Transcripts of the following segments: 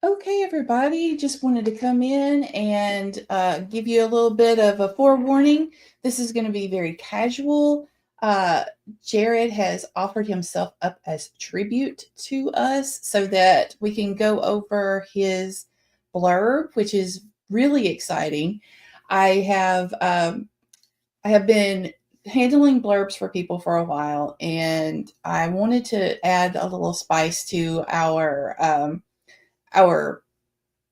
Okay, everybody, just wanted to come in and give you a little bit of a forewarning. This is going to be very casual. Uh, Jared has offered himself up as tribute to us so that we can go over his blurb, which is really exciting. I have um, I have been handling blurbs for people for a while, and I wanted to add a little spice to our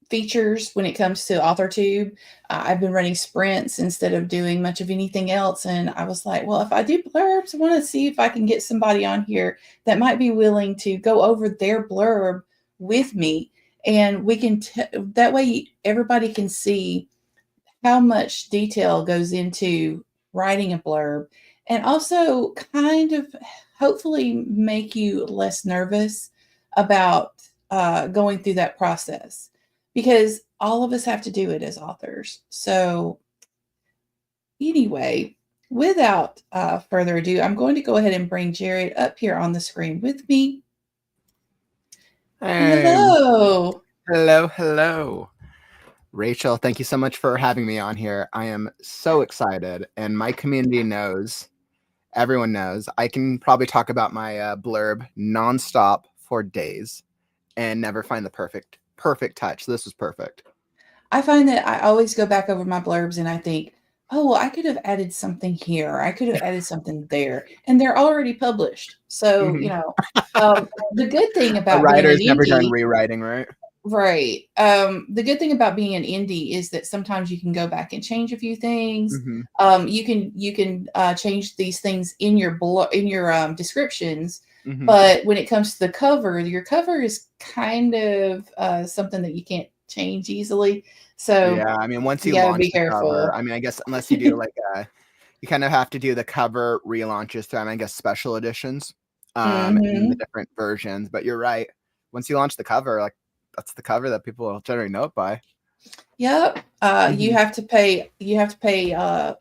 features when it comes to AuthorTube. I've been running sprints instead of doing much of anything else. And I was like, well, if I do blurbs, I want to see if I can get somebody on here that might be willing to go over their blurb with me. And we can, that way everybody can see how much detail goes into writing a blurb and also kind of hopefully make you less nervous about going through that process because all of us have to do it as authors. So, anyway, without further ado, I'm going to go ahead and bring Jared up here on the screen with me. Hey, Hello. hello. Rachel, thank you so much for having me on here. I am so excited, and my community knows, everyone knows, I can probably talk about my blurb nonstop for days and never find the perfect touch. This was perfect. I find that I always go back over my blurbs and I think, oh, well, I could have added something here. I could have added something there. And they're already published. So, Mhm. the good thing A about being an writer's never done indie, rewriting, right? right? The good thing about being an indie is that sometimes you can go back and change a few things. Hmm. You can change these things in your descriptions. Hmm. But when it comes to the cover, your cover is kind of something that you can't change easily. So Yeah, I mean, once you you gotta launch be the cover, careful. I mean, I guess unless you do like you kind of have to do the cover relaunches through, I guess, special editions, and the Mhm. different versions. But you're right. Once you launch the cover, like that's the cover that people will generally know it by. Yep. You Hmm. have to pay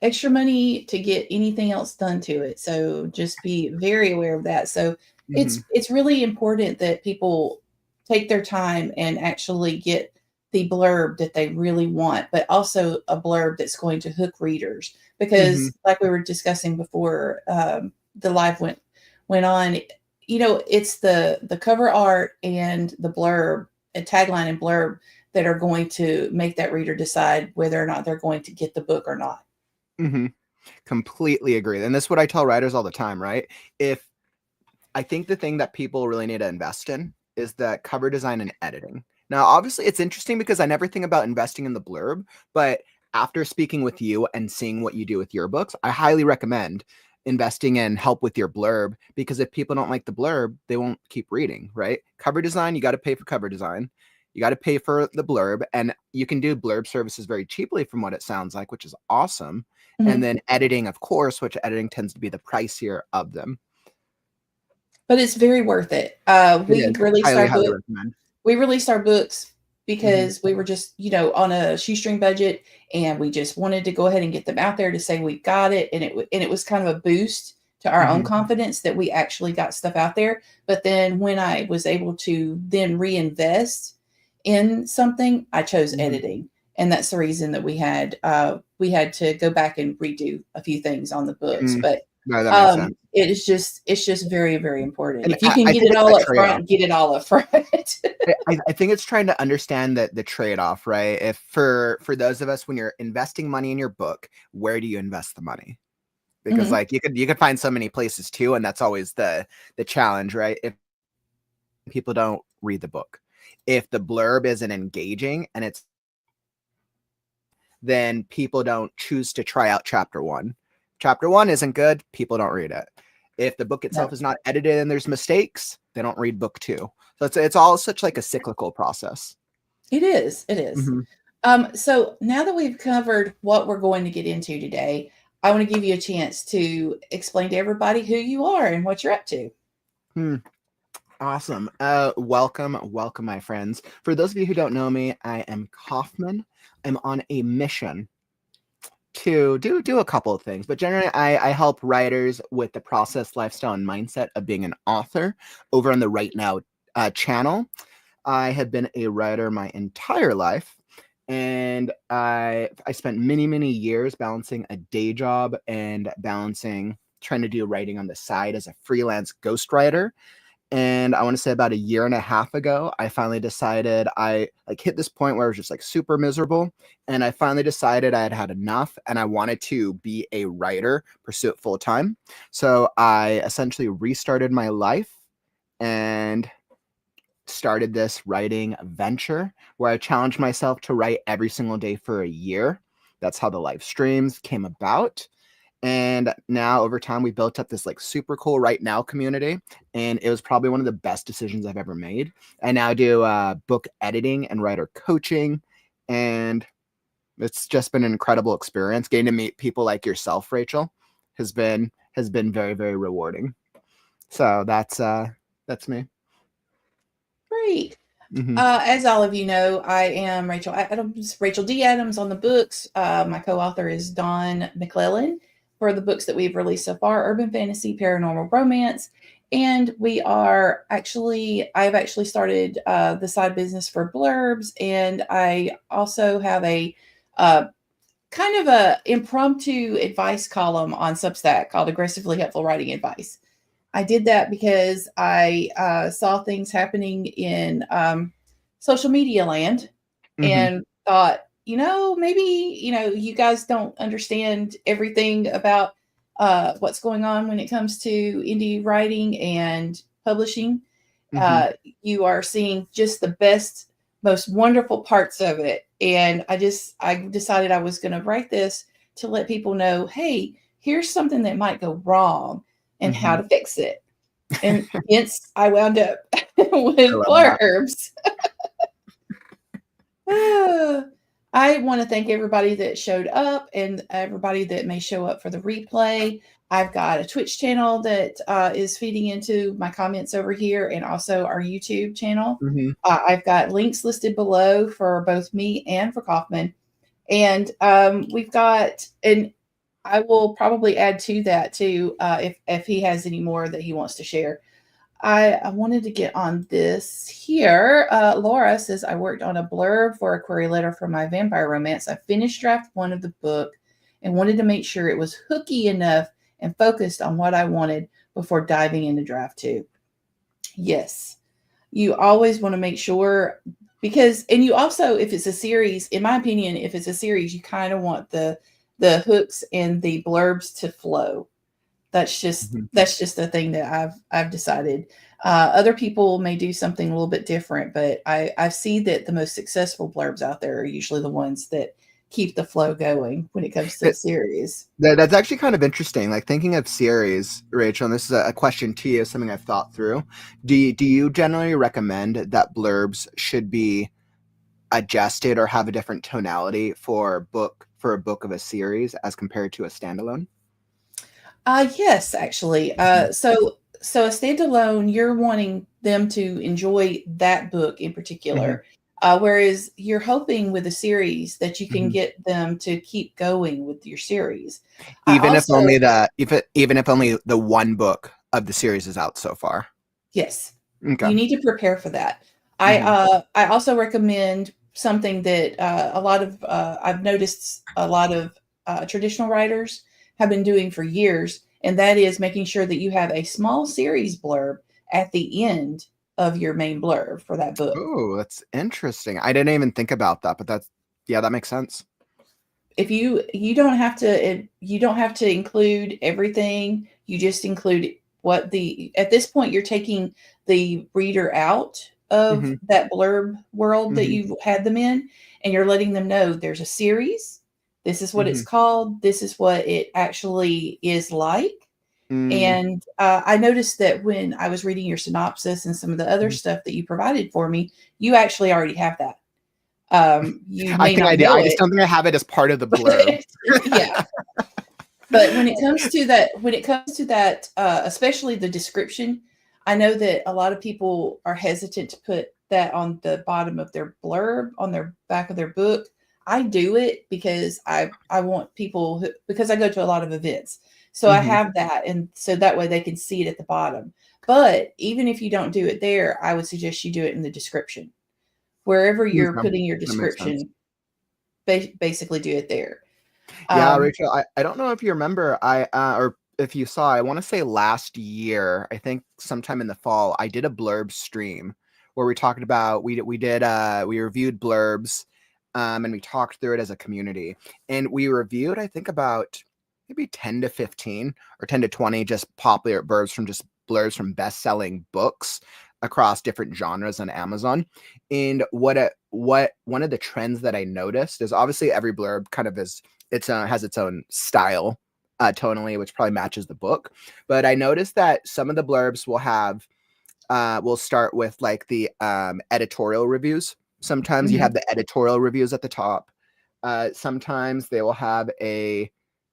extra money to get anything else done to it. So just be very aware of that. So Hmm. it's really important that people take their time and actually get the blurb that they really want, but also a blurb that's going to hook readers. Hmm. Because like we were discussing before, the live went on, it's the cover art and the blurb, a tagline and blurb that are going to make that reader decide whether or not they're going to get the book or not. Hmm. Completely agree. And this is what I tell writers all the time, right? If I think the thing that people really need to invest in is that cover design and editing. Now, obviously, it's interesting because I never think about investing in the blurb, but after speaking with you and seeing what you do with your books, I highly recommend investing in help with your blurb because if people don't like the blurb, they won't keep reading, right? Cover design, you got to pay for cover design. You got to pay for the blurb, and you can do blurb services very cheaply from what it sounds like, which is awesome. And Mhm. then editing, of course, which editing tends to be the pricier of them. But it's very worth it. It is highly, highly recommend. We released our books Hmm. because we were just, on a shoestring budget, and we just wanted to go ahead and get them out there to say we got it, and it was kind of a boost to our own Hmm. confidence that we actually got stuff out there. But then when I was able to then reinvest in something, I chose Hmm. editing, and that's the reason that we had to go back and redo a few things on the books. Mm. But No, that makes sense. it's just very, very important. And If you can I get think it it's all that up trade-off. front, get it all up front. I think it's trying to understand that the trade-off, right? If for those of us when you're investing money in your book, where do you invest the money? Because Mhm. like you could find so many places too, and that's always the challenge, right? If people don't read the book, if the blurb isn't engaging and it's then people don't choose to try out chapter one. Chapter one isn't good, people don't read it. If the book itself No, is not edited and there's mistakes, they don't read book two. So it's all such like a cyclical process. it is. It is. Mm-hmm. So now that we've covered what we're going to get into today, I want to give you a chance to explain to everybody who you are and what you're up to. Hmm. Awesome. Welcome, my friends. For those of you who don't know me, I am Kauffman. I'm on a mission to do a couple of things, but generally I help writers with the process, lifestyle, and mindset of being an author over on the Right Now channel. I have been a writer my entire life. And I spent many years balancing a day job and trying to do writing on the side as a freelance ghostwriter. And I want to say about a year and a half ago, I finally decided I hit this point where I was just super miserable. And I finally decided I had had enough and I wanted to be a writer, pursue it full time. So I essentially restarted my life and started this writing venture where I challenged myself to write every single day for a year. That's how the live streams came about. And now over time, we built up this super cool Right Now community. And it was probably one of the best decisions I've ever made. I now do book editing and writer coaching. And it's just been an incredible experience. Getting to meet people like yourself, Rachel, has been very rewarding. So that's me. Great. Mm-hmm. As all of you know, I am Rachel D. Adams on the books. My co-author is Dawn McClellan for the books that we've released so far, Urban Fantasy, Paranormal Romance. And I've actually started the side business for Blurbs. And I also have a kind of a impromptu advice column on Substack called Aggressively Helpful Writing Advice. I did that because I saw things happening in social media land and thought, maybe, you guys don't understand everything about what's going on when it comes to indie writing and publishing. You are seeing just the best, most wonderful parts of it. And I decided I was going to write this to let people know, hey, here's something that might go wrong and how to fix it. And hence I wound up with Blurbs. I want to thank everybody that showed up and everybody that may show up for the replay. I've got a Twitch channel that is feeding into my comments over here and also our YouTube channel. I've got links listed below for both me and for Kauffman. And we've got, and I will probably add to that too, if he has any more that he wants to share. I wanted to get on this here. Laura says, I worked on a blurb for a query letter for my vampire romance. I finished draft 1 of the book and wanted to make sure it was hooky enough and focused on what I wanted before diving into draft 2. Yes, you always want to make sure and you also, if it's a series, in my opinion, if it's a series, you kind of want the hooks and the blurbs to flow. That's just the thing that I've decided. Other people may do something a little bit different, but I see that the most successful blurbs out there are usually the ones that keep the flow going when it comes to a series. That's actually kind of interesting. Thinking of series, Rachel, and this is a question to you, something I've thought through. Do you generally recommend that blurbs should be adjusted or have a different tonality for a book of a series as compared to a standalone? Yes, actually. So a standalone, you're wanting them to enjoy that book in particular, whereas you're hoping with a series that you can get them to keep going with your series. Even if only the one book of the series is out so far. Yes. Okay. You need to prepare for that. I also recommend something that I've noticed a lot of traditional writers have been doing for years, and that is making sure that you have a small series blurb at the end of your main blurb for that book. Oh, that's interesting. I didn't even think about that, but that makes sense. If you don't have to include everything, you just include at this point you're taking the reader out of that blurb world that you've had them in, and you're letting them know there's a series. This is what it's called. This is what it actually is like. And I noticed that when I was reading your synopsis and some of the other stuff that you provided for me, you actually already have that. You may not know I just don't think I have it as part of the blurb. Yeah. But when it comes to that, especially the description, I know that a lot of people are hesitant to put that on the bottom of their blurb, on their back of their book. I do it because I want people because I go to a lot of events. So I have that. And so that way they can see it at the bottom. But even if you don't do it there, I would suggest you do it in the description. wherever you're Okay. putting your That makes sense. description, basically do it there. Yeah, Um, Rachel, I don't know if you remember, or if you saw, I want to say last year, I think sometime in the fall, I did a blurb stream where we talked about we reviewed blurbs, and we talked through it as a community, and we reviewed, I think, about maybe 10 to 15 or 10 to 20 just popular blurbs from best-selling books across different genres on Amazon. And what one of the trends that I noticed is, obviously every blurb kind of has its own style, tonally, which probably matches the book. But I noticed that some of the blurbs will start with like the editorial reviews. Sometimes you have the editorial reviews at the top. Sometimes they will have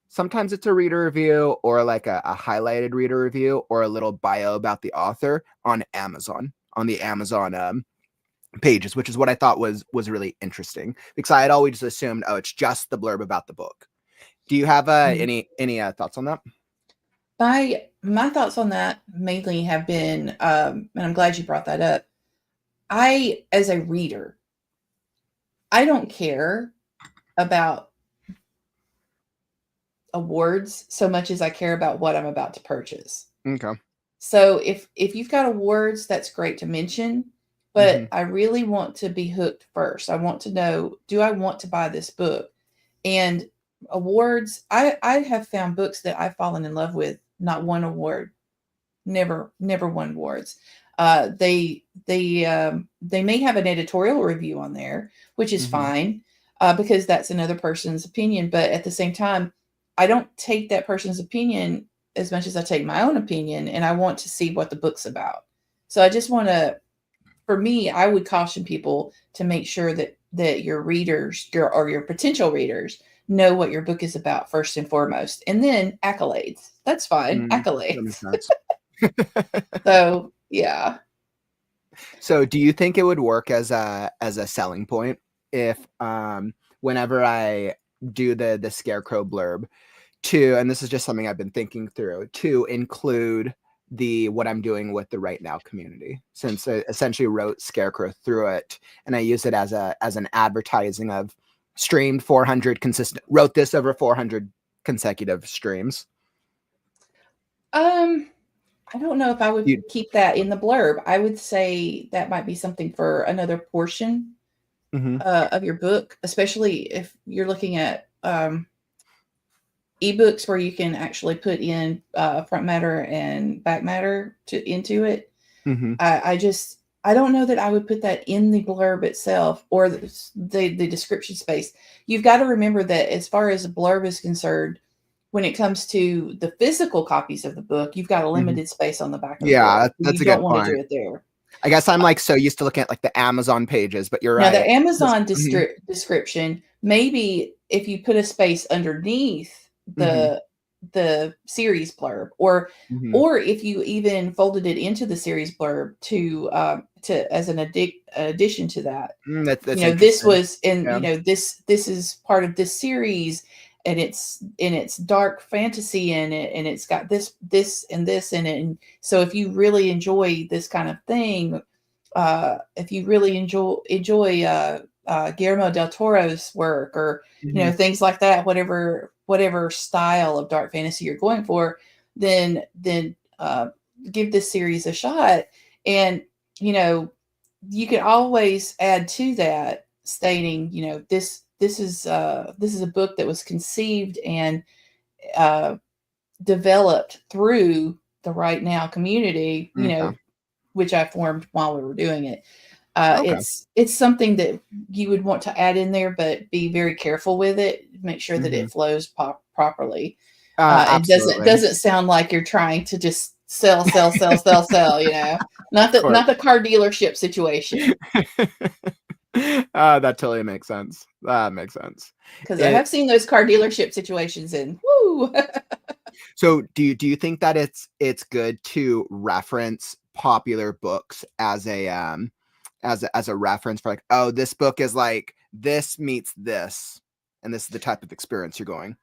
sometimes it's a reader review, or like a highlighted reader review, or a little bio about the author on the Amazon pages, which is what I thought was really interesting, because I had always assumed, oh, it's just the blurb about the book. Do you have any thoughts on that? my thoughts on that mainly have been, and I'm glad you brought that up. I, as a reader, I don't care about awards so much as I care about what I'm about to purchase. Okay. So if you've got awards, that's great to mention, but I really want to be hooked first. I want to know, do I want to buy this book? And awards, I have found books that I've fallen in love with, not one award, never won awards. They may have an editorial review on there, which is fine, because that's another person's opinion. But at the same time, I don't take that person's opinion as much as I take my own opinion, and I want to see what the book's about. So I just want to, for me, I would caution people to make sure that your readers, or your potential readers, know what your book is about first and foremost, and then accolades. That's fine, That makes accolades. sense. So yeah. So do you think it would work as a selling point if whenever I do the Scarecrow blurb, and this is just something I've been thinking through, to include what I'm doing with the Right Now community, since I essentially wrote Scarecrow through it, and I use it as an advertising of streamed 400 wrote this over 400 consecutive streams. I don't know if I would keep that in the blurb. I would say that might be something for another portion of your book, especially if you're looking at ebooks where you can actually put in front matter and back matter into it. I don't know that I would put that in the blurb itself, or the description space. You've got to remember that as far as the blurb is concerned, when it comes to the physical copies of the book, you've got a limited space on the back of the book. That's You a good don't want point. to do it there. I guess I'm like so used to looking at like the Amazon pages, but you're Now, right. the Amazon description, maybe if you put a space underneath the series blurb, or if you even folded it into the series blurb to as an addition to that. That's This was this is part of this series, and it's dark fantasy in it, and it's got this and this in it. And so if you really enjoy this kind of thing, if you really enjoy Guillermo del Toro's work, or things like that, whatever style of dark fantasy you're going for, then give this series a shot. And you can always add to that, stating this is a book that was conceived and developed through the Right Now community, which I formed while we were doing it. It's something that you would want to add in there, but be very careful with it. Make sure that it flows properly. It doesn't sound like you're trying to just sell. Not the car dealership situation. That totally makes sense. That makes sense. Because I have seen those car dealership situations, and woo. So do you think that it's good to reference popular books as a reference for, like, oh, this book is like this meets this, and this is the type of experience you're going?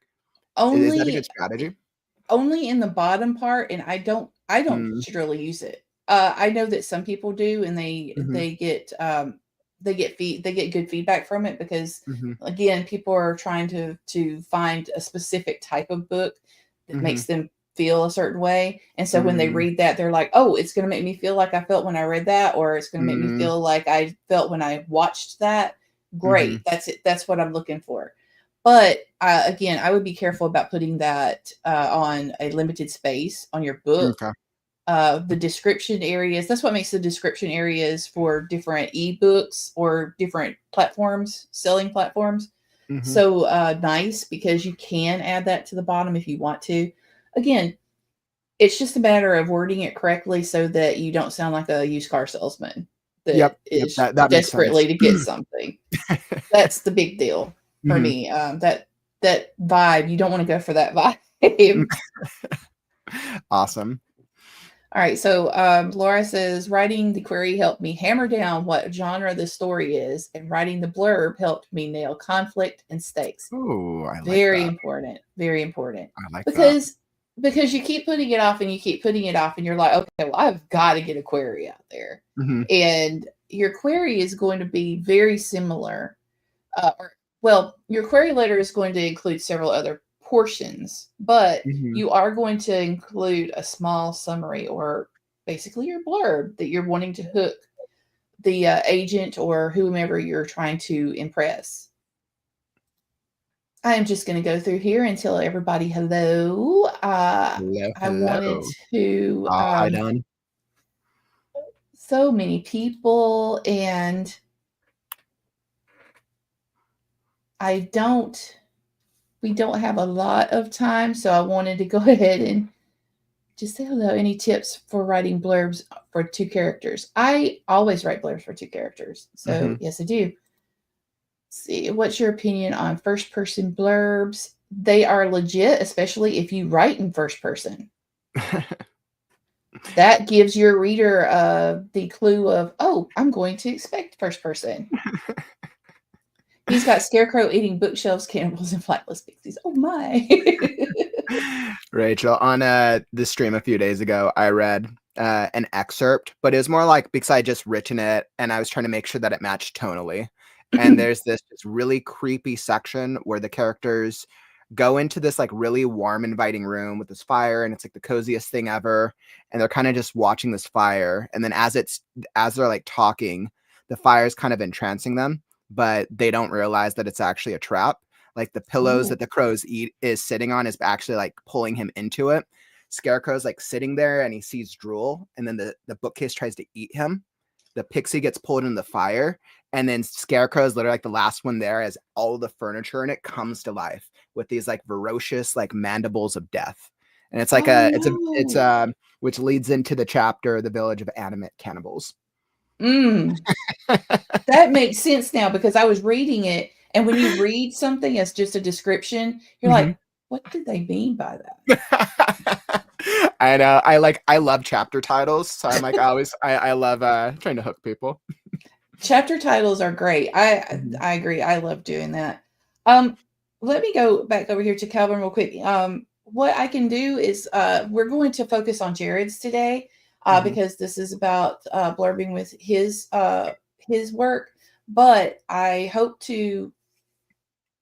Is that a good strategy? Only in the bottom part, and I don't generally use it. I know that some people do, and they get they get good feedback from it, because Mm-hmm. again, people are trying to find a specific type of book that Mm-hmm. makes them feel a certain way. And so when they Mm-hmm. read that, they're like, oh, it's going to make me feel like I felt when I read that, or it's going to make me feel like I felt when I watched that. Mm-hmm. Great. That's it. That's what I'm looking for. But again, I would be careful about putting that on a limited space on your book. Okay. The description areas, that's what makes the description areas for different ebooks or different platforms, selling platforms, Mm-hmm. so nice, because you can add that to the bottom if you want to. Again, it's just a matter of wording it correctly so that you don't sound like a used car salesman that Yep. Yep. is That makes sense. desperately to get something. That's the big deal for Mm-hmm. me. That vibe, you don't want to go for that vibe. Awesome. All right, so Laura says, writing the query helped me hammer down what genre the story is, and writing the blurb helped me nail conflict and stakes. Oh, I like Very that. important, very important. I like that. Because you keep putting it off and you keep putting it off, and you're like, okay, well, I've got to get a query out there, Mm-hmm. and your query is going to be very similar. Your query letter is going to include several other portions, but Mm-hmm. you are going to include a small summary, or basically your blurb, that you're wanting to hook the agent or whomever you're trying to impress. I am just going to go through here and tell everybody hello. Hello. I wanted Hello. to, Oh, hi, Don. so many people, and we don't have a lot of time, so I wanted to go ahead and just say hello. Any tips for writing blurbs for 2 characters? I always write blurbs for 2 characters. So, Mm-hmm. yes, I do. See, what's your opinion on first person blurbs? They are legit, especially if you write in first person. That gives your reader the clue of, oh, I'm going to expect first person. He's got Scarecrow eating bookshelves, cannibals, and flightless pixies. Oh my. Rachel, on the stream a few days ago, I read an excerpt, but it was more like because I had just written it and I was trying to make sure that it matched tonally. And there's this really creepy section where the characters go into this like really warm, inviting room with this fire, and it's like the coziest thing ever. And they're kind of just watching this fire. And then as they're like talking, the fire's kind of entrancing them, but they don't realize that it's actually a trap. Like the pillows Ooh. that the crows eat is sitting on is actually like pulling him into it. Scarecrow's like sitting there and he sees drool, and then the bookcase tries to eat him. The pixie gets pulled in the fire, and then Scarecrow is literally like the last one there as all the furniture in it comes to life with these like ferocious like mandibles of death. And it's like Oh it's no. which leads into the chapter, The Village of Animate Cannibals. That makes sense now, because I was reading it, and when you read something as just a description, you're Mhm. like, what did they mean by that? I know. I love chapter titles, so I'm like I love trying to hook people. Chapter titles are great. Mhm. I agree. I love doing that. Let me go back over here to Calvin real quick. What I can do is we're going to focus on Jared's today, Mhm. because this is about blurbing with his work. But I hope to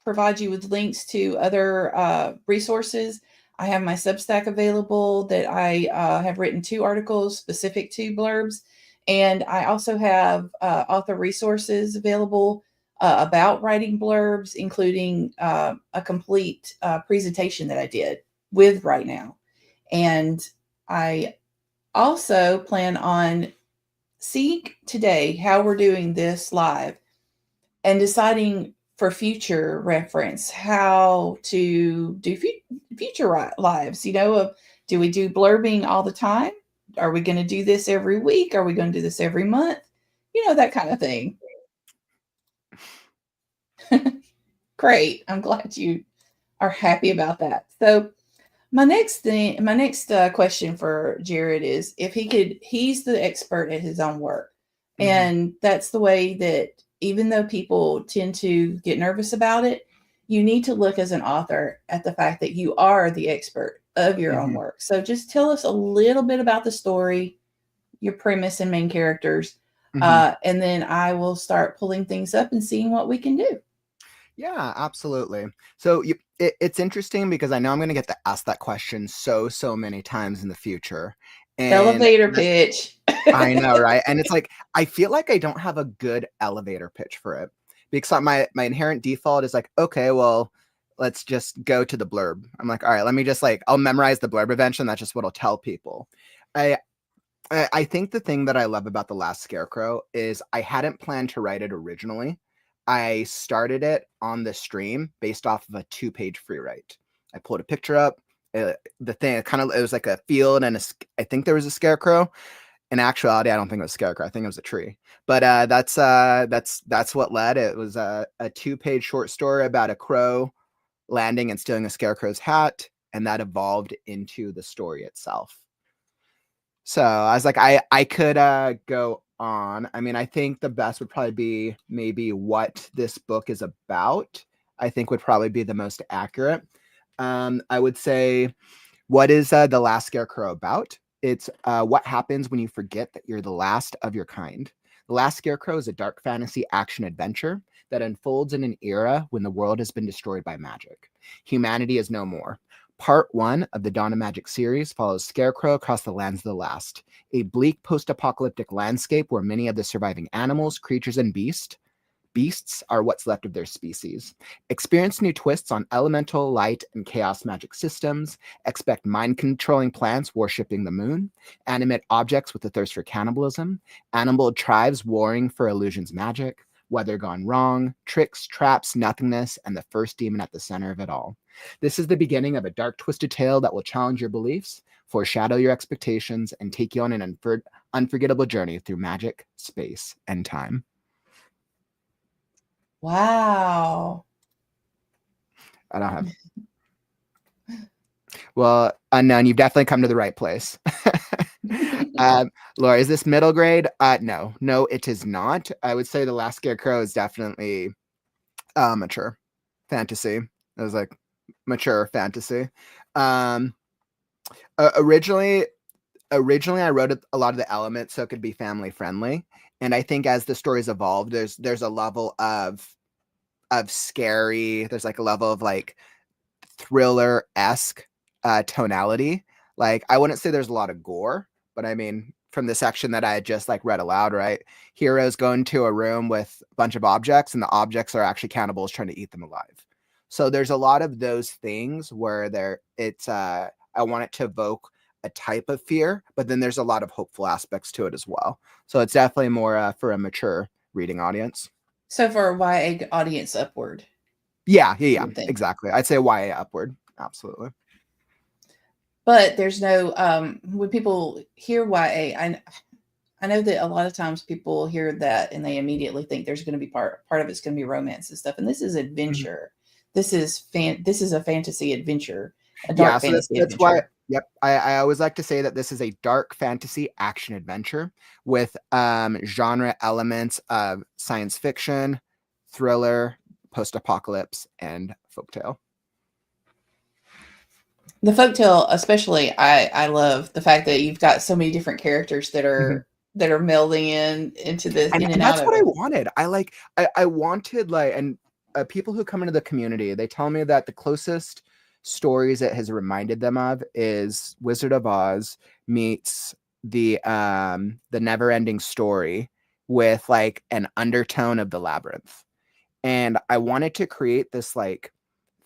provide you with links to other resources. I have my Substack available that I have written 2 articles specific to blurbs. And I also have author resources available about writing blurbs, including a complete presentation that I did with Right Now. And I also plan on seeing today how we're doing this live and deciding for future reference how to do future lives. Do we do blurbing all the time? Are we going to do this every week? Are we going to do this every month? That kind of thing. Great. I'm glad you are happy about that. So my next question for Jared is, if he's the expert at his own work. Mhm. And that's the way that, even though people tend to get nervous about it, you need to look as an author at the fact that you are the expert of your own Mhm. work. So just tell us a little bit about the story, your premise and main characters. Mhm. And then I will start pulling things up and seeing what we can do. Yeah, absolutely. So it's interesting because I know I'm going to get to ask that question so many times in the future. And Elevator pitch. I know, right? And it's like, I feel like I don't have a good elevator pitch for it because my inherent default is like, okay, well, let's just go to the blurb. I'm like, all right, let me just like, I'll memorize the blurb eventually. And that's just what I'll tell people. I, I think the thing that I love about The Last Scarecrow is I hadn't planned to write it originally. I started it on the stream based off of a 2-page free write. I pulled a picture up. The thing, it was like a field and I think there was a scarecrow. In actuality, I don't think it was a scarecrow. I think it was a tree. But that's what led. It was a 2-page short story about a crow landing and stealing a scarecrow's hat, and that evolved into the story itself. So I was like, I could go on. I mean, I think the best would probably be maybe what this book is about. I think would probably be the most accurate. I would say, what is The Last Scarecrow about? It's what happens when you forget that you're the last of your kind. The Last Scarecrow is a dark fantasy action adventure that unfolds in an era when the world has been destroyed by magic. Humanity is no more. Part 1 of the Dawn of Magic series follows Scarecrow across the lands of the last, a bleak post-apocalyptic landscape where many of the surviving animals, creatures, and beasts are what's left of their species. Experience new twists on elemental, light, and chaos magic systems. Expect mind-controlling plants worshipping the moon, animate objects with a thirst for cannibalism, animal tribes warring for illusions magic, weather gone wrong, tricks, traps, nothingness, and the first demon at the center of it all. This is the beginning of a dark, twisted tale that will challenge your beliefs, foreshadow your expectations, and take you on an unforgettable journey through magic, space, and time. Wow. I don't have. Well, Unknown, you've definitely come to the right place. Laura, is this middle grade? No, it is not. I would say The Last Scarecrow is definitely mature fantasy. It was like mature fantasy. Um, originally, I wrote a lot of the elements so it could be family friendly, and I think as the stories evolved, there's a level of scary. There's like a level of like thriller-esque tonality. Like, I wouldn't say there's a lot of gore, but I mean, from the section that I had just like read aloud, right? Heroes go into a room with a bunch of objects, and the objects are actually cannibals trying to eat them alive. So there's a lot of those things where I want it to evoke a type of fear, but then there's a lot of hopeful aspects to it as well. So it's definitely more for a mature reading audience. So for a YA audience upward. Yeah, exactly. I'd say YA upward. Absolutely. But there's no when people hear YA, I know that a lot of times people hear that and they immediately think there's going to be part of it's going to be romance and stuff. And this is adventure. Mm-hmm. This is a fantasy adventure, a dark So fantasy that's adventure. why. Yep, I always like to say that this is a dark fantasy action adventure with genre elements of science fiction, thriller, post-apocalypse, and folktale. The folktale, especially, I love the fact that you've got so many different characters that are melding into this And in and out that's of what I it. wanted. I wanted like, and people who come into the community, they tell me that the closest stories it has reminded them of is Wizard of Oz meets the Never Ending Story with like an undertone of the Labyrinth. And I wanted to create this like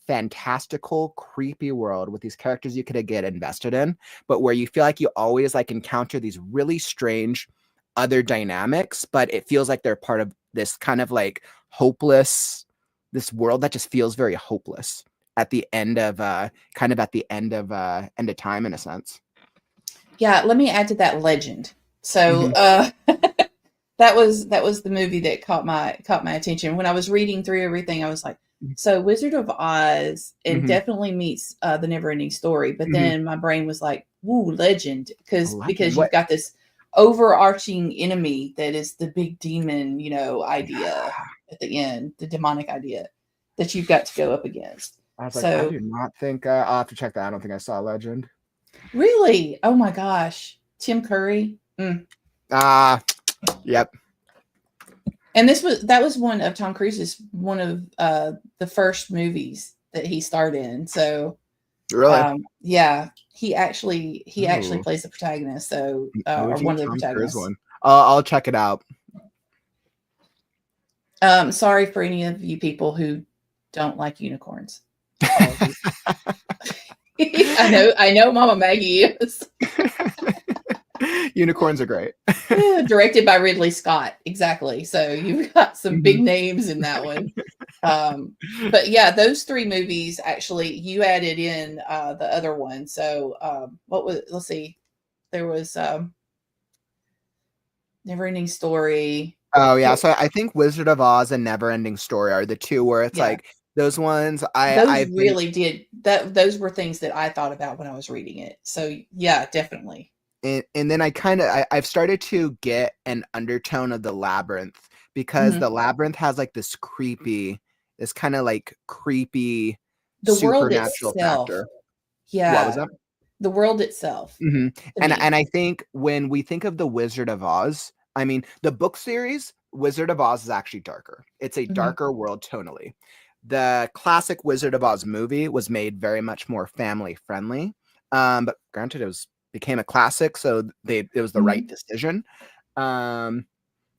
fantastical, creepy world with these characters you could get invested in, but where you feel like you always like encounter these really strange other dynamics, but it feels like they're part of this kind of like hopeless, this world that just feels very hopeless at the end of end of time in a sense. Yeah, let me add to that legend. So that was the movie that caught my attention. When I was reading through everything, I was like, so Wizard of Oz, and definitely meets the Neverending Story. But then my brain was like, "Woo, legend!" because you've got this overarching enemy that is the big demon, idea at the end, the demonic idea that you've got to go up against. I was like, I So do not think I'll have to check that. I don't think I saw Legend. really, oh my gosh, Tim Curry. Yep. And that was one of Tom Cruise's one of the first movies that he starred in. So Really? yeah, he actually Ooh, plays the protagonist. So or OG one of the Tom Cruise protagonists. one. I'll check it out. Sorry for any of you people who don't like unicorns. Apologies. I know Mama Maggie is. Unicorns are great. Yeah, directed by Ridley Scott. Exactly. So you've got some big Mhm. names in that one. But yeah, those three movies actually you added in the other one. So what was let's see. There was Neverending Story. Oh yeah, There, so I think Wizard of Oz and Neverending Story are the two where it's yeah. like those ones Those I've been really did that those were things that I thought about when I was reading it. So yeah, definitely. and then I've started to get an undertone of the Labyrinth because Mhm. the Labyrinth has like this kind of like creepy The world supernatural itself. factor. What was Yeah, that? the world itself Hmm. to me. And I think when we think of the Wizard of Oz, I mean the book series Wizard of Oz is actually darker. It's a Mhm. darker world tonally. The classic Wizard of Oz movie was made very much more family friendly, but granted it became a classic, so it was the right Mhm. decision. Um,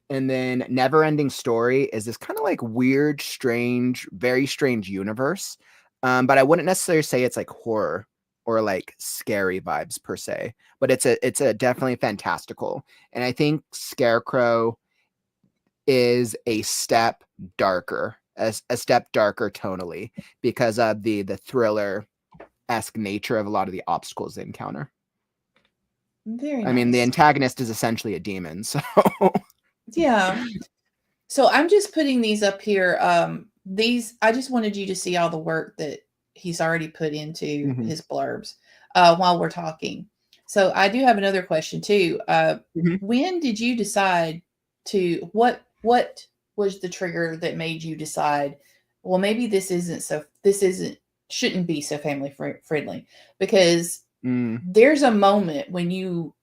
and then Neverending Story is this kind of like weird, strange, very strange universe. But I wouldn't necessarily say it's like horror or like scary vibes per se, but it's a definitely fantastical. And I think Scarecrow is a step darker, a step darker tonally because of the thriller esque nature of a lot of the obstacles they encounter. Very I mean, the nice. antagonist is essentially a demon, so Yeah. So I'm just putting these up here. These I just wanted you to see all the work that he's already put into Mhm. his blurbs while we're talking. So I do have another question too. Mhm. When did you decide to what was the trigger that made you decide? Well, maybe this isn't shouldn't be so family friendly because Mm. there's a moment when you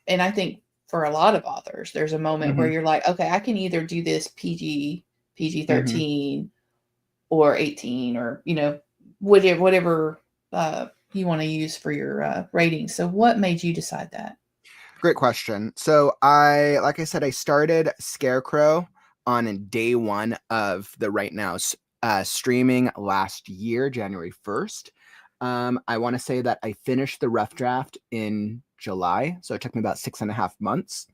and I think for a lot of authors, there's a moment where Mhm. you're like, okay, I can either do this PG Mhm. 13 or 18 or whatever you want to use for your rating. So what made you decide that? Great question. So like I said, I started Scarecrow on day one of the right now streaming last year, January 1st. I want to say that I finished the rough draft in July. So it took me about 6.5 months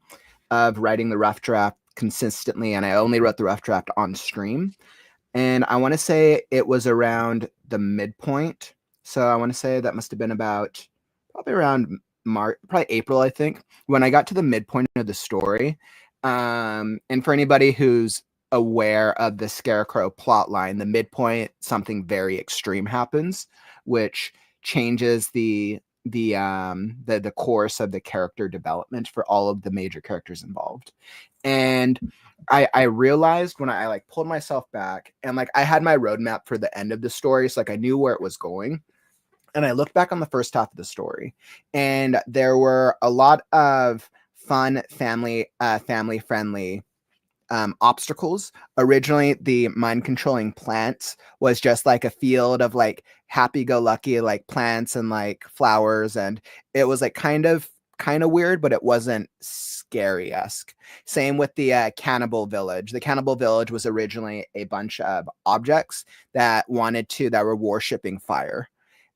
of writing the rough draft consistently. And I only wrote the rough draft on stream. And I want to say it was around the midpoint. So I want to say that must have been about probably around March, probably April, I think, when I got to the midpoint of the story. And for anybody who's aware of the Scarecrow plot line, the midpoint, something very extreme happens, which changes the course of the character development for all of the major characters involved. And I realized when I like pulled myself back and like I had my roadmap for the end of the story, so like I knew where it was going. And I looked back on the first half of the story, and there were a lot of fun family friendly obstacles. Originally, the mind controlling plants was just like a field of like happy go lucky like plants and like flowers, and it was like kind of weird, but it wasn't scary esque. Same with the cannibal village. The cannibal village was originally a bunch of objects that were worshipping fire.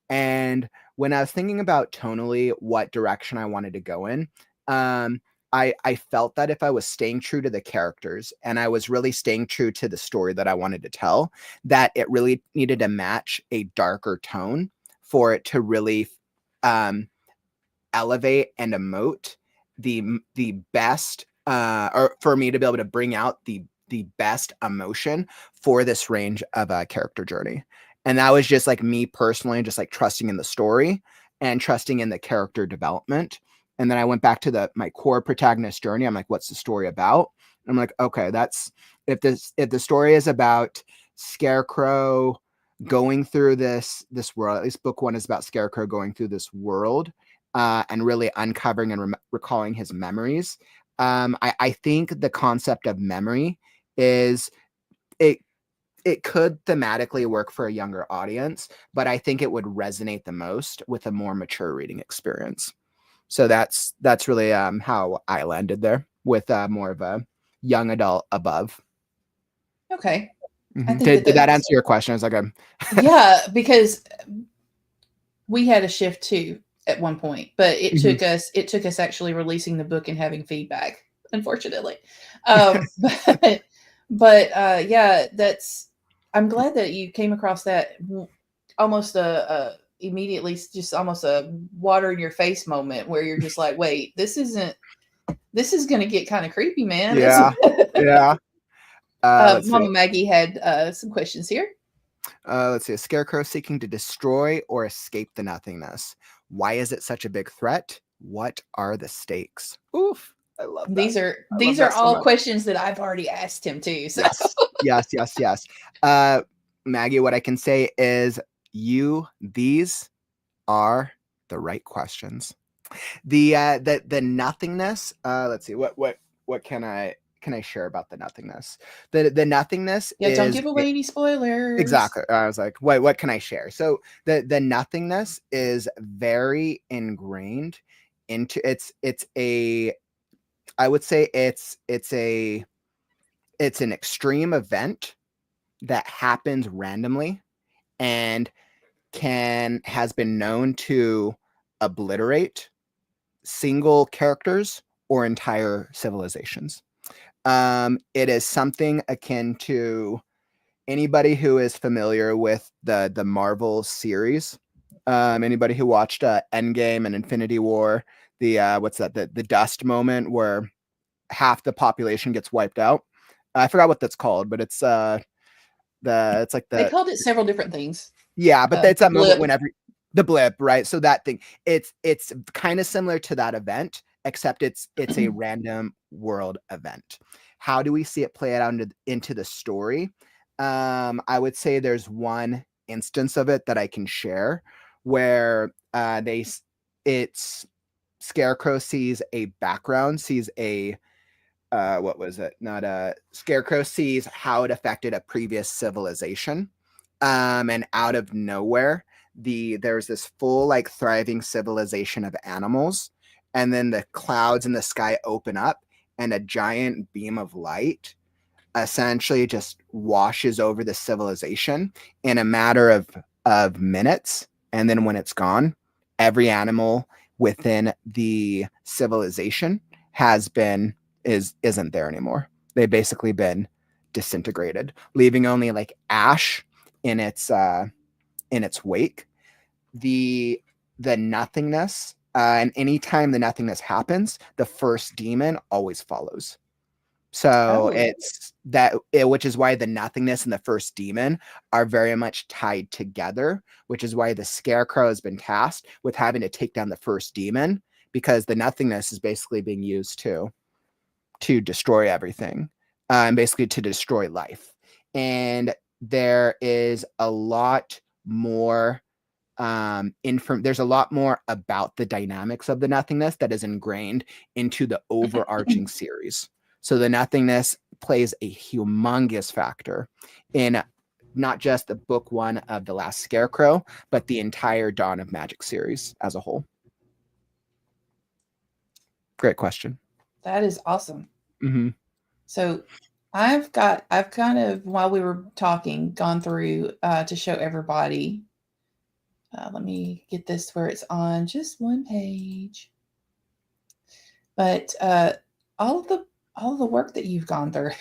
And when I was thinking about tonally what direction I wanted to go in, um, I felt that if I was staying true to the characters and I was really staying true to the story that I wanted to tell, that it really needed to match a darker tone for it to really um, elevate and emote the best, or for me to be able to bring out the best emotion for this range of a character journey. And that was just like me personally, just like trusting in the story and trusting in the character development. And then I went back to my core protagonist journey. I'm like, what's the story about? And I'm like, okay, that's if the story is about Scarecrow going through this world, at least book one is about Scarecrow going through this world, and really uncovering and recalling his memories. I think the concept of memory is it it could thematically work for a younger audience, but I think it would resonate the most with a more mature reading experience. So that's really how I landed there with more of a young adult above. Okay. I Mm-hmm. think that Did that that's, answer your question? I was like, yeah, because we had a shift too at one point, but it took us actually releasing the book and having feedback, unfortunately. But yeah, that's, I'm glad that you came across that almost a immediately just almost a water in your face moment where you're just like, wait, this is going to get kind of creepy, man. This yeah, yeah. Let's see. Mama Maggie had some questions here. Let's see. A scarecrow seeking to destroy or escape the nothingness. Why is it such a big threat? What are the stakes? Oof. I love that. I love These are that so all much. questions that I've already asked him too. So. Yes. Maggie, what I can say is these are the right questions. The nothingness. Let's see. What can I share about the nothingness? The nothingness Yeah, don't give away any spoilers. exactly. I was like, what can I share? So the nothingness is very ingrained into it's a I would say it's an extreme event that happens randomly and has been known to obliterate single characters or entire civilizations. It is something akin to anybody who is familiar with the Marvel series. Anybody who watched Endgame and Infinity War, the what's that? The dust moment where half the population gets wiped out. I forgot what that's called, but it's it's like They the called it several different things. yeah, but it's The that moment blip. when the blip, right? So that thing, it's kind of similar to that event, except it's a random world event. How do we see it play out into the story? I would say there's one instance of it that I can share where it's Scarecrow sees a background, sees a what was it? Not a Scarecrow sees how it affected a previous civilization. And out of nowhere, there's this full like thriving civilization of animals, and then the clouds in the sky open up, and a giant beam of light essentially just washes over the civilization in a matter of minutes. And then when it's gone, every animal within the civilization has been isn't there anymore. They've basically been disintegrated, leaving only like ash in its wake. The nothingness, and anytime the nothingness happens, the first demon always follows. So Oh, it's which is why the nothingness and the first demon are very much tied together, which is why the scarecrow has been tasked with having to take down the first demon, because the nothingness is basically being used to destroy everything, and basically to destroy life. And there is a lot more there's a lot more about the dynamics of the nothingness that is ingrained into the overarching series. So the nothingness plays a humongous factor in not just the book one of The Last Scarecrow, but the entire Dawn of Magic series as a whole. Great question. that is awesome. Mm-hmm. So I've kind of, while we were talking, gone through to show everybody. Let me get this where it's on just one page. But all of the all of the work that you've gone through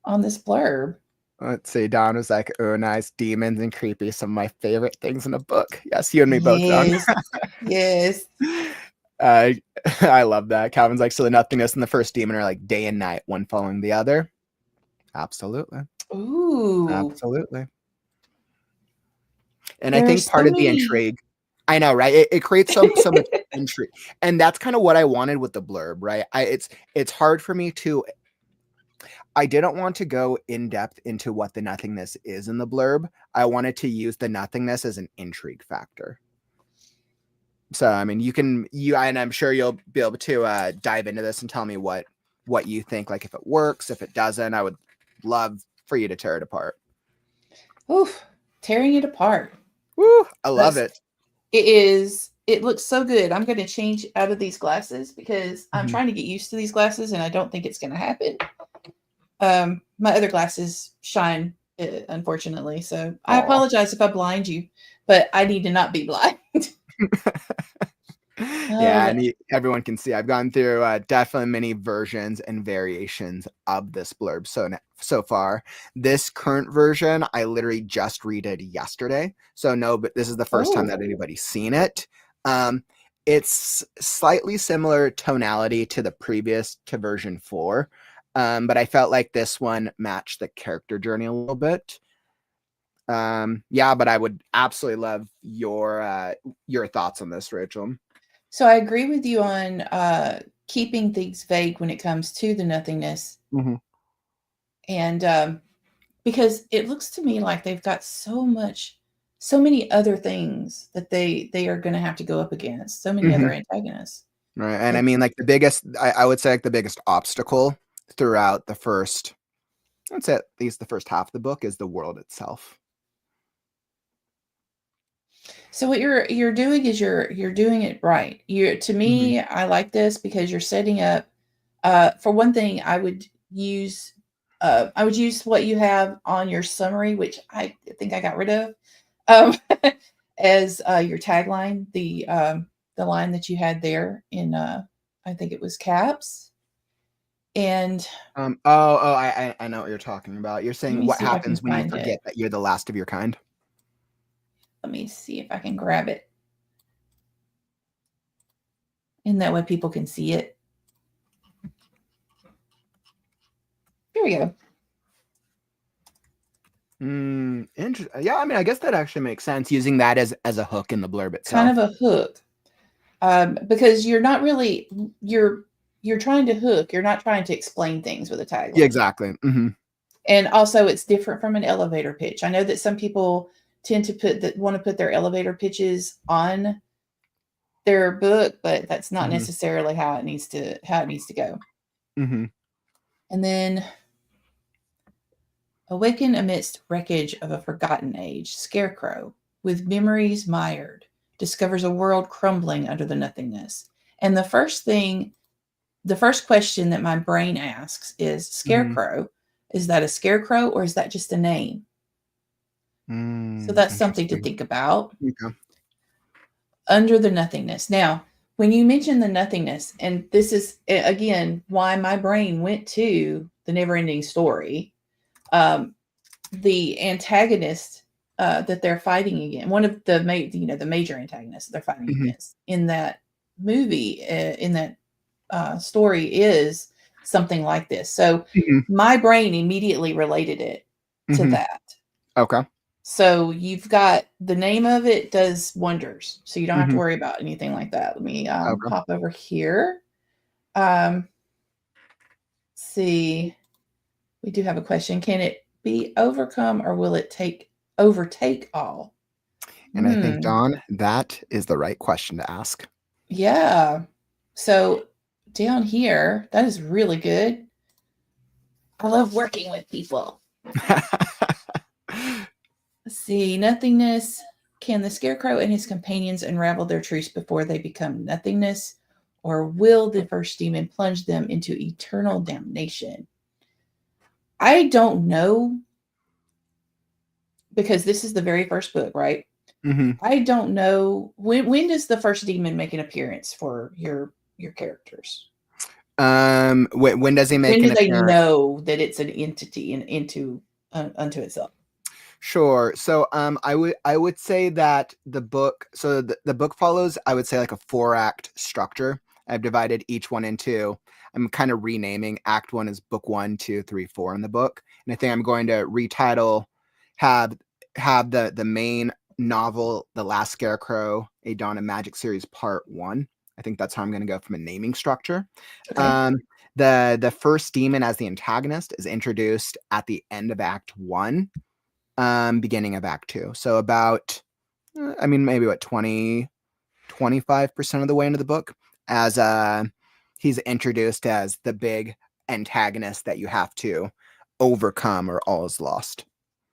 on this blurb. Let's see. Don was like, "Oh, nice, demons and creepy. Some of my favorite things in a book." Yes, you and me both, Don. Yes, yes. I love that. Calvin's like, so the nothingness and the first demon are like day and night, one following the other. Absolutely. Ooh, Absolutely. And I think there's part so of the many. intrigue, I know, right? It creates so much intrigue. And that's kind of what I wanted with the blurb, right? It's hard for me to I didn't want to go in depth into what the nothingness is in the blurb. I wanted to use the nothingness as an intrigue factor. So I mean, and I'm sure you'll be able to dive into this and tell me what you think, like if it works, if it doesn't. love for you to tear it apart. Oof, tearing it apart. Woo, I love it. It is. It looks so good. I'm going to change out of these glasses because I'm Mhm. trying to get used to these glasses, and I don't think it's going to happen. My other glasses shine, unfortunately. So I apologize if I blind you, but I need to not be blind. Yeah, Oh, and everyone can see I've gone through definitely many versions and variations of this blurb so far. This current version I literally just redid yesterday, so no, but this is the first time that anybody's seen it. It's slightly similar tonality to the previous, to version 4, but I felt like this one matched the character journey a little bit. Yeah, but I would absolutely love your thoughts on this, Rachel. so I agree with you on keeping things vague when it comes to the nothingness, and because it looks to me like they've got so many other things that they are going to have to go up against, so many other antagonists. Right. And I mean, like the biggest, I would say like the biggest obstacle throughout the first, I'd say at least the first half of the book, is the world itself. So what you're doing is you're doing it right. To me, I like this because you're setting up. For one thing, I would use what you have on your summary, which I think I got rid of, um, as your tagline. The line that you had there in I think it was caps. And I know what you're talking about. You're let saying me what see if I can happens when you find it. forget that you're the last of your kind. Let me see if I can grab it. And that way people can see it. Here we go. Interesting. Yeah, I mean, I guess that actually makes sense, using that as a hook in the blurb Kind itself. of a hook. Because you're not really you're trying to hook. You're not trying to explain things with a Yeah, tagline. exactly. And also, it's different from an elevator pitch. I know that some people tend to want to put their elevator pitches on their book, but that's not necessarily how it needs to go. And then, awaken amidst wreckage of a forgotten age, Scarecrow, with memories mired, discovers a world crumbling under the nothingness. And the first question that my brain asks is, Scarecrow, is that a scarecrow or is that just a name? So that's something to Interesting. think about. Okay. Under the nothingness. Now, when you mention the nothingness, and this is again why my brain went to the never ending story, the antagonist that they're fighting against, one of the the major antagonists they're fighting against in that movie, in that story, is something like this. So my brain immediately related it to that. Okay. So you've got the name of it does wonders. So you don't have to worry about anything like that. Let me Okay. hop over here. See, we do have a question. Can it be overcome or will it overtake all? And I think, Dawn, that is the right question to ask. Yeah. So down here, that is really good. I love working with people. Let's see. Nothingness. Can the scarecrow and his companions unravel their truce before they become nothingness? Or will the first demon plunge them into eternal damnation? I don't know, because this is the very first book, right? I don't know when does the first demon make an appearance for your characters? When does he make When do an they appearance? know that it's an entity unto itself? Sure. So I would say that the book, so the book follows, I would say, like a 4-act structure. I've divided each one into, I'm kind of renaming. Act 1 is book 1, 2, 3, 4 in the book. And I think I'm going to retitle, have the main novel, The Last Scarecrow, A Dawn of Magic series part 1. I think that's how I'm going to go from a naming structure. Okay. The first demon as the antagonist is introduced at the end of Act 1, beginning of Act 2. So about, I mean, maybe what, 25% of the way into the book, as he's introduced as the big antagonist that you have to overcome or all is lost.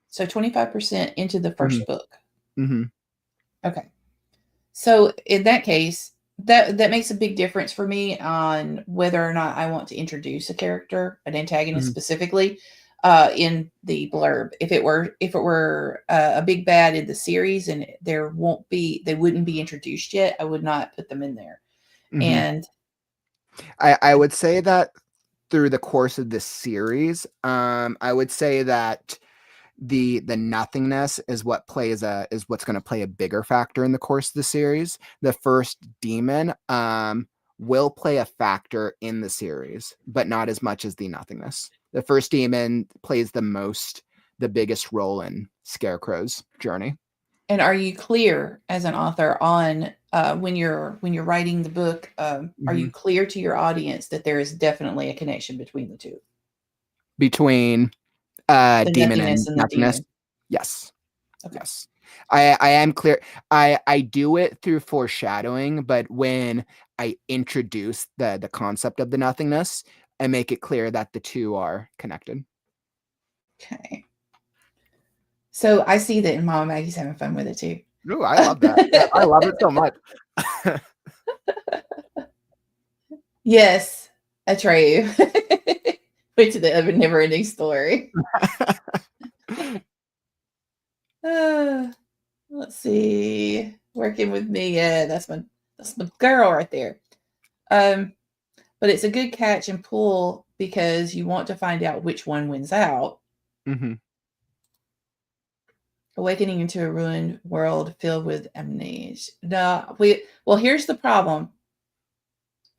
So 25% into the first book. Okay. So in that case, that makes a big difference for me on whether or not I want to introduce a character, an antagonist specifically, in the blurb. If it were a big bad in the series and they wouldn't be introduced yet, I would not put them in there. And I would say that through the course of this series, I would say that the nothingness is what's going to play a bigger factor in the course of the series. The first demon will play a factor in the series, but not as much as the nothingness. The first demon plays the biggest role in Scarecrow's journey. And are you clear as an author on when you're writing the book? Are you clear to your audience that there is definitely a connection between the two? Between the demon and nothingness? Yes. Okay. Yes. I am clear. I do it through foreshadowing, but when I introduce the concept of the nothingness, I make it clear that the two are connected. Okay. So I see that Mama Maggie's having fun with it too. Ooh, I love that. Yeah, I love it so much. Yes, Atreyu. Wait to the never-ending story. Let's see. Working with me. Yeah, that's my girl right there. But it's a good catch and pull because you want to find out which one wins out. Awakening into a ruined world filled with amnesia. No, here's the problem.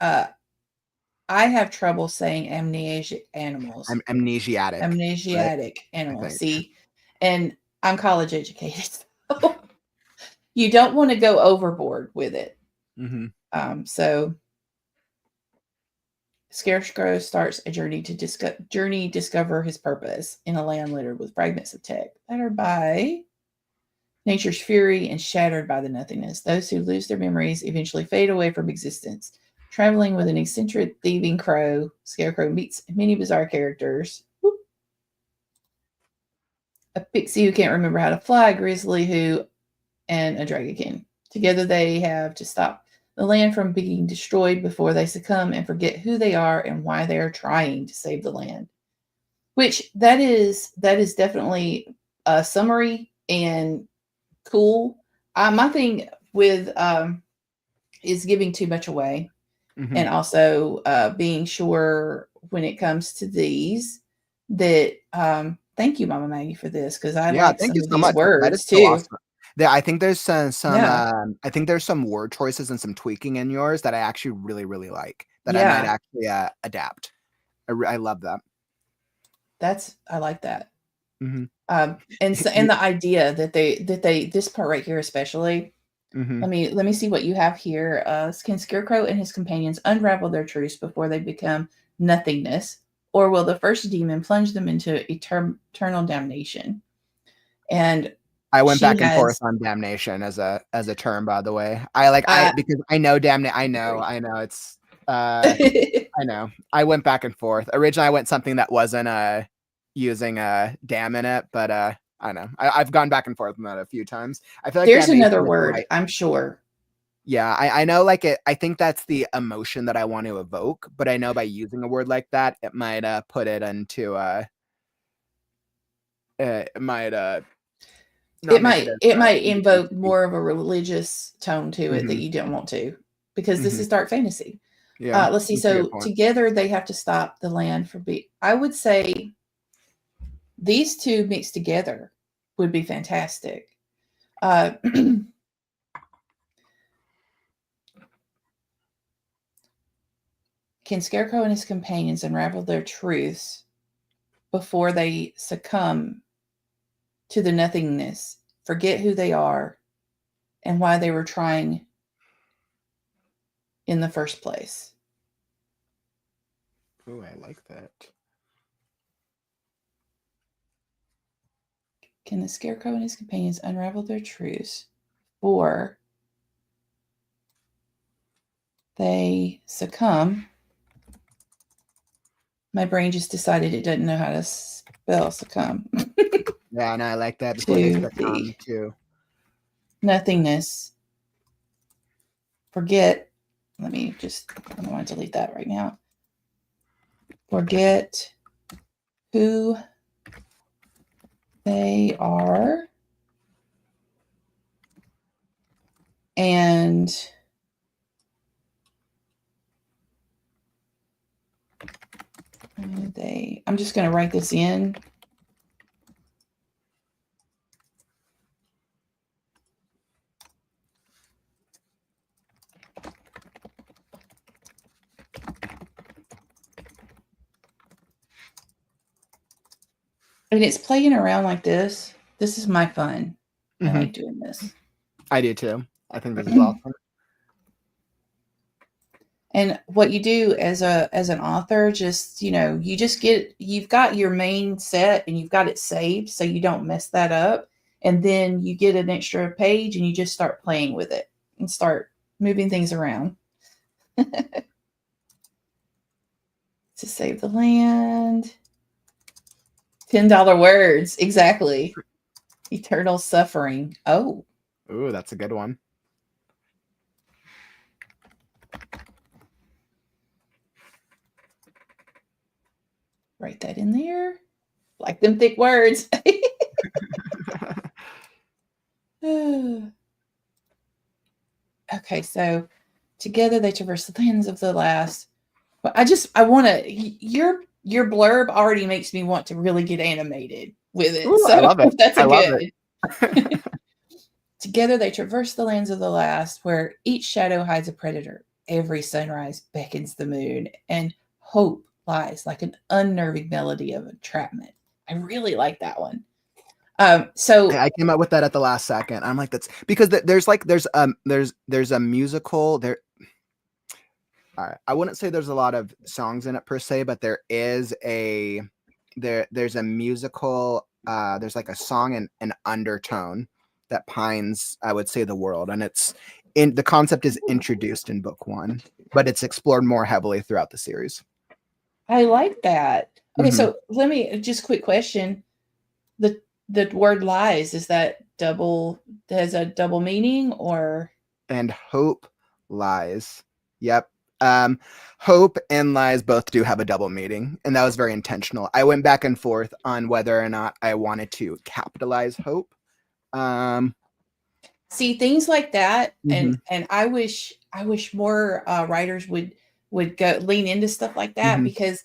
I have trouble saying amnesiac animals. Amnesiatic. Amnesiatic right? Animals. See, and I'm college educated. So you don't want to go overboard with it. So Scarecrow starts a journey to discover his purpose in a land littered with fragments of tech that are by nature's fury and shattered by the nothingness. Those who lose their memories eventually fade away from existence. Traveling with an eccentric thieving crow, Scarecrow meets many bizarre characters. Whoop. A pixie who can't remember how to fly, a grizzly and a dragonkin. Together they have to stop the land from being destroyed before they succumb and forget who they are and why they are trying to save the land. Which that is definitely a summary and cool. My thing with is giving too much away, and also being sure when it comes to these that thank you, Mama Maggie, for this because I like some of these words too. Awesome. Yeah, I think there's some I think there's some word choices and some tweaking in yours that I actually really, really like that I might actually adapt. I love that. I like that. And the idea that they this part right here especially. Let me see what you have here. Can Scarecrow and his companions unravel their truths before they become nothingness, or will the first demon plunge them into eternal damnation? And I went back and forth on damnation as a term, by the way. Because I know I know it's I know. I went back and forth. Originally I went something that wasn't using damn in it, but I don't know. I've gone back and forth on that a few times. I feel like there's another word, I'm sure. Yeah, I know like it. I think that's the emotion that I want to evoke, but I know by using a word like that, it might put it into it might invoke more of a religious tone to it that you don't want to, because this is dark fantasy. Yeah. Let's see. So together they have to stop the land from being. I would say these two mixed together would be fantastic. Can Scarecrow and his companions unravel their truths before they succumb to the nothingness, forget who they are, and why they were trying in the first place? Oh, I like that. Can the Scarecrow and his companions unravel their truths before they succumb My brain just decided it doesn't know how to spell succumb. Yeah, and I like that. This one needs to come too. Nothingness. Forget. Let me just, I don't want to delete that right now. Forget who they are and I'm just going to write this in. And it's playing around like this. This is my fun. I like doing this. I do too. I think this is awesome. And what you do as an author, just, you've got your main set and you've got it saved so you don't mess that up. And then you get an extra page and you just start playing with it and start moving things around. To save the land. $10 words. Exactly. Eternal suffering. Oh. Ooh, that's a good one. Write that in there. Like them thick words. Okay, so together they traverse the lands of the last. I want to. Your blurb already makes me want to really get animated with it. Ooh, so I love it. That's I love good. It. Together they traverse the lands of the last, where each shadow hides a predator. Every sunrise beckons the moon, and hope lies like an unnerving melody of entrapment. I really like that one. So I came up with that at the last second. I'm like, that's because there's a musical there. All right. I wouldn't say there's a lot of songs in it per se, but there's a musical, there's like a song in an undertone that pines, I would say, the world. And the concept is introduced in book 1, but it's explored more heavily throughout the series. I like that. Okay, so let me just quick question. The word lies, is that has a double meaning or? And hope lies. Yep. Hope and lies both do have a double meaning, and that was very intentional. I went back and forth on whether or not I wanted to capitalize hope. See, things like that, and I wish more writers would go lean into stuff like that, because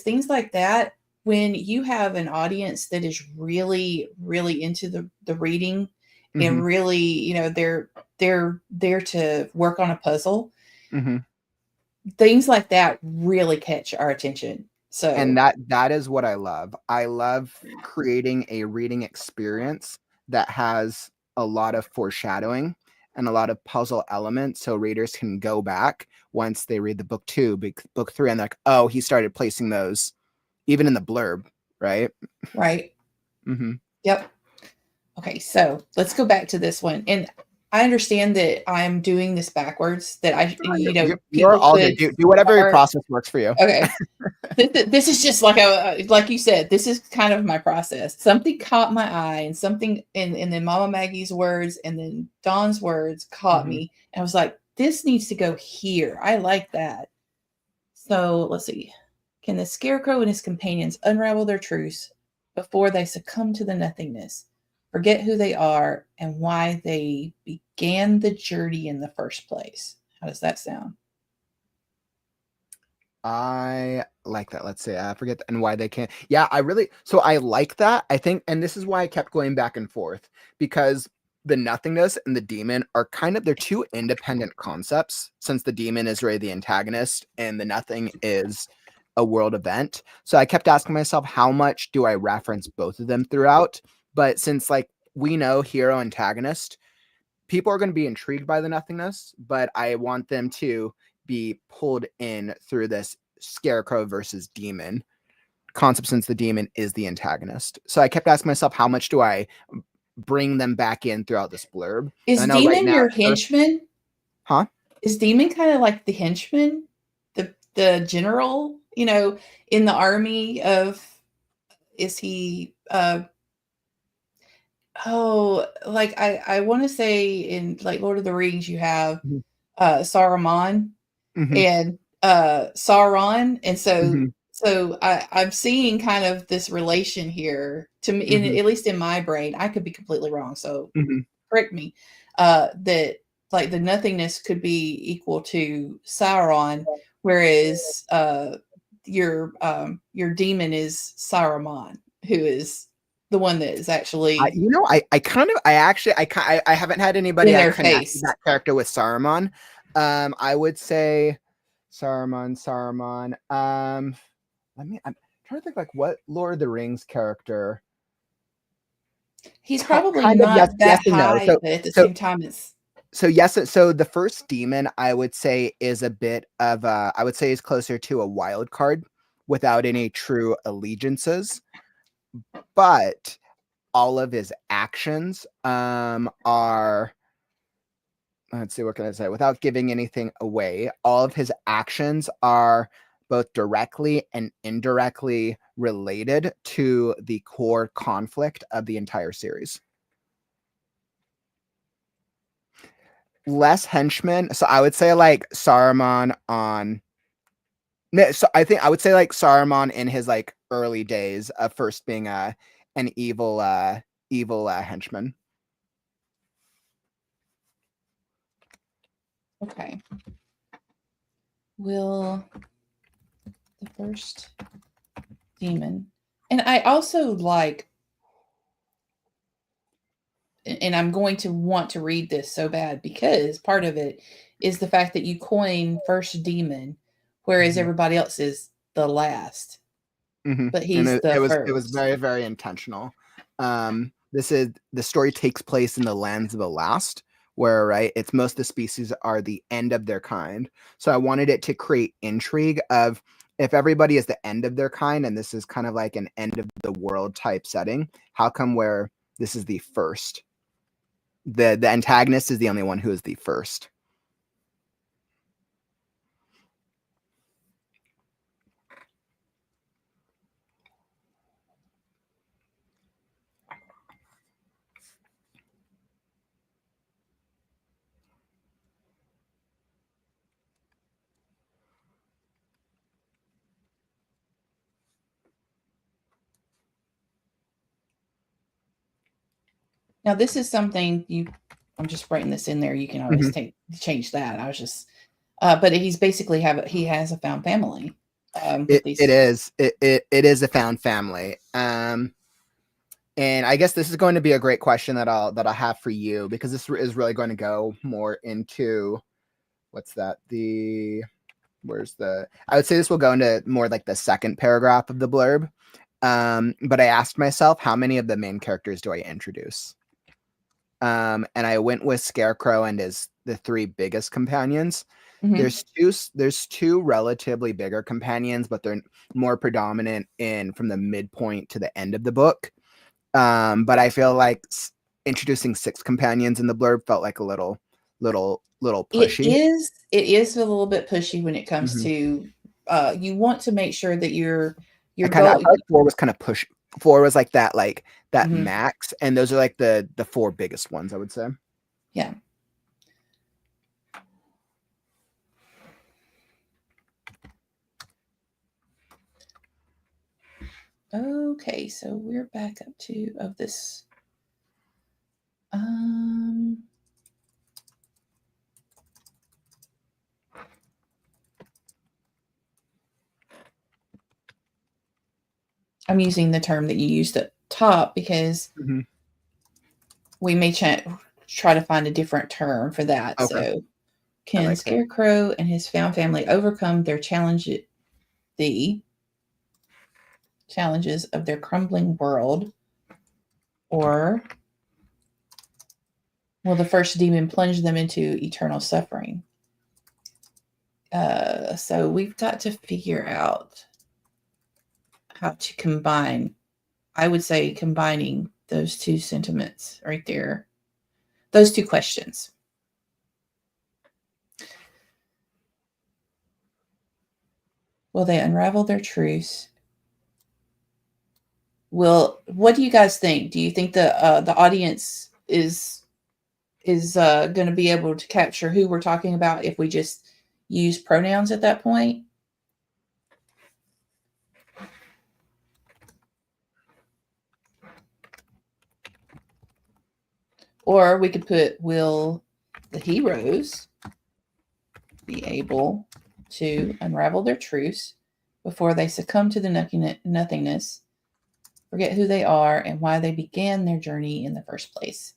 things like that, when you have an audience that is really, really into the reading and really, they're there to work on a puzzle. Things like that really catch our attention. So, and that is what I love. I love creating a reading experience that has a lot of foreshadowing and a lot of puzzle elements, so readers can go back once they read the book 2, book 3, and they're like, oh, he started placing those even in the blurb, right? Right. Yep. Okay, so let's go back to this one. And I understand that I'm doing this backwards, that you're all good. Do whatever your process works for you. Okay. This is just like you said, this is kind of my process. Something caught my eye, and something and then Mama Maggie's words and then Dawn's words caught me. And I was like, this needs to go here. I like that. So let's see. Can the Scarecrow and his companions unravel their truce before they succumb to the nothingness, forget who they are and why they began the journey in the first place? How does that sound? I like that. Let's say I forget and why they can't. Yeah, I like that. I think, and this is why I kept going back and forth, because the nothingness and the demon are they're two independent concepts, since the demon is really the antagonist and the nothing is a world event. So I kept asking myself, how much do I reference both of them throughout? But since we know hero antagonist, people are going to be intrigued by the nothingness, but I want them to be pulled in through this Scarecrow versus demon concept, since the demon is the antagonist. So I kept asking myself, how much do I bring them back in throughout this blurb? Is demon your henchman? Huh? Is demon kind of like the henchman, the general? you know, in the army of, is he, oh, like I want to say in like Lord of the Rings, you have Mhm. Saruman Mhm. and Sauron, and so Mhm. I'm seeing kind of this relation here to me, Mhm. at least in my brain. I could be completely wrong, so Mhm. correct me. That like the nothingness could be equal to Sauron, whereas your demon is Saruman, who is the one that is actually I haven't had anybody in I their connected face. that character with Saruman. I would say Saruman. I'm trying to think like what Lord of the Rings character. He's probably Kind of not yes that and no. high, but at the So same time, it's yes, so the first demon I would say is a bit of I would say is closer to a wild card without any true allegiances, but all of his actions are, let's see, what can I say without giving anything away? All of his actions are both directly and indirectly related to the core conflict of the entire series. Less henchmen. So I would say like Saruman on. So I think I would say like Saruman in his like early days of first being an evil henchman. okay. Will the first demon, and I also like, and I'm going to want to read this so bad because part of it is the fact that you coin first demon, whereas Mhm. everybody else is the last, Mhm. but And he's the it was first. very, very intentional. This is the story takes place in the lands of the last, where right, it's most of the species are the end of their kind. So I wanted it to create intrigue of if everybody is the end of their kind, and this is kind of like an end of the world type setting, how come where this is the first? The antagonist is the only one who is the first. Now this is something you. I'm just writing this in there. You can always Mhm. change that. I was just, but he's basically he has a found family with It these. it is a found family. And I guess this is going to be a great question that I'll have for you because this is really going to go more into what's that? Where's the I would say this will go into more like the second paragraph of the blurb. But I asked myself, how many of the main characters do I introduce? And I went with Scarecrow and the three biggest companions. Mhm. There's two relatively bigger companions, but they're more predominant in from the midpoint to the end of the book. But I feel like introducing six companions in the blurb felt like a little pushy. It is a little bit pushy when it comes Mhm. to you want to make sure that I goal. felt like four was kind of push. Four was like that Mhm. max, and those are like the four biggest ones I would say. Yeah. Okay, so we're back up to of this. Um, I'm using the term that you used at top because Mm-hmm. we may try to find a different term for that. Okay, So, I can like that. Scarecrow and his found family overcome the challenges of their crumbling world, or will the first demon plunge them into eternal suffering? So we've got to figure out how to combine. I would say combining those two sentiments right there, those two questions. Will they unravel their truce? What do you guys think? Do you think the audience is going to be able to capture who we're talking about if we just use pronouns at that point? Or we could put, will the heroes be able to unravel their truce before they succumb to the nothingness, forget who they are and why they began their journey in the first place?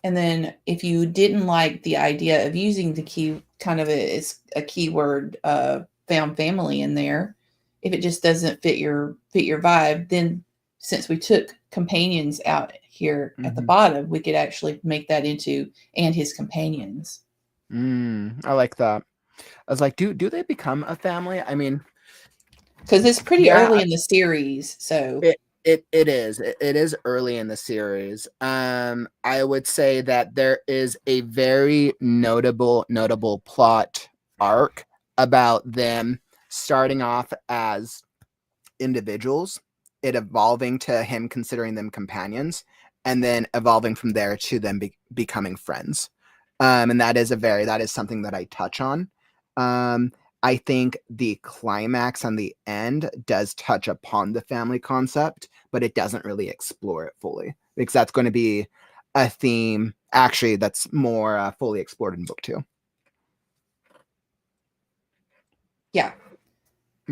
And then if you didn't like the idea of using the key kind of a keyword found family in there, if it just doesn't fit your vibe, then since we took companions out here at the bottom, we could actually make that into and his companions. I like that. I was like, do they become a family? I mean, because it's pretty early in the series, so it is early in the series. I would say that there is a very notable plot arc about them starting off as individuals, it evolving to him considering them companions, and then evolving from there to them becoming friends. And that is something that I touch on. I think the climax on the end does touch upon the family concept, but it doesn't really explore it fully, because that's going to be a theme actually that's more fully explored in book 2. Yeah.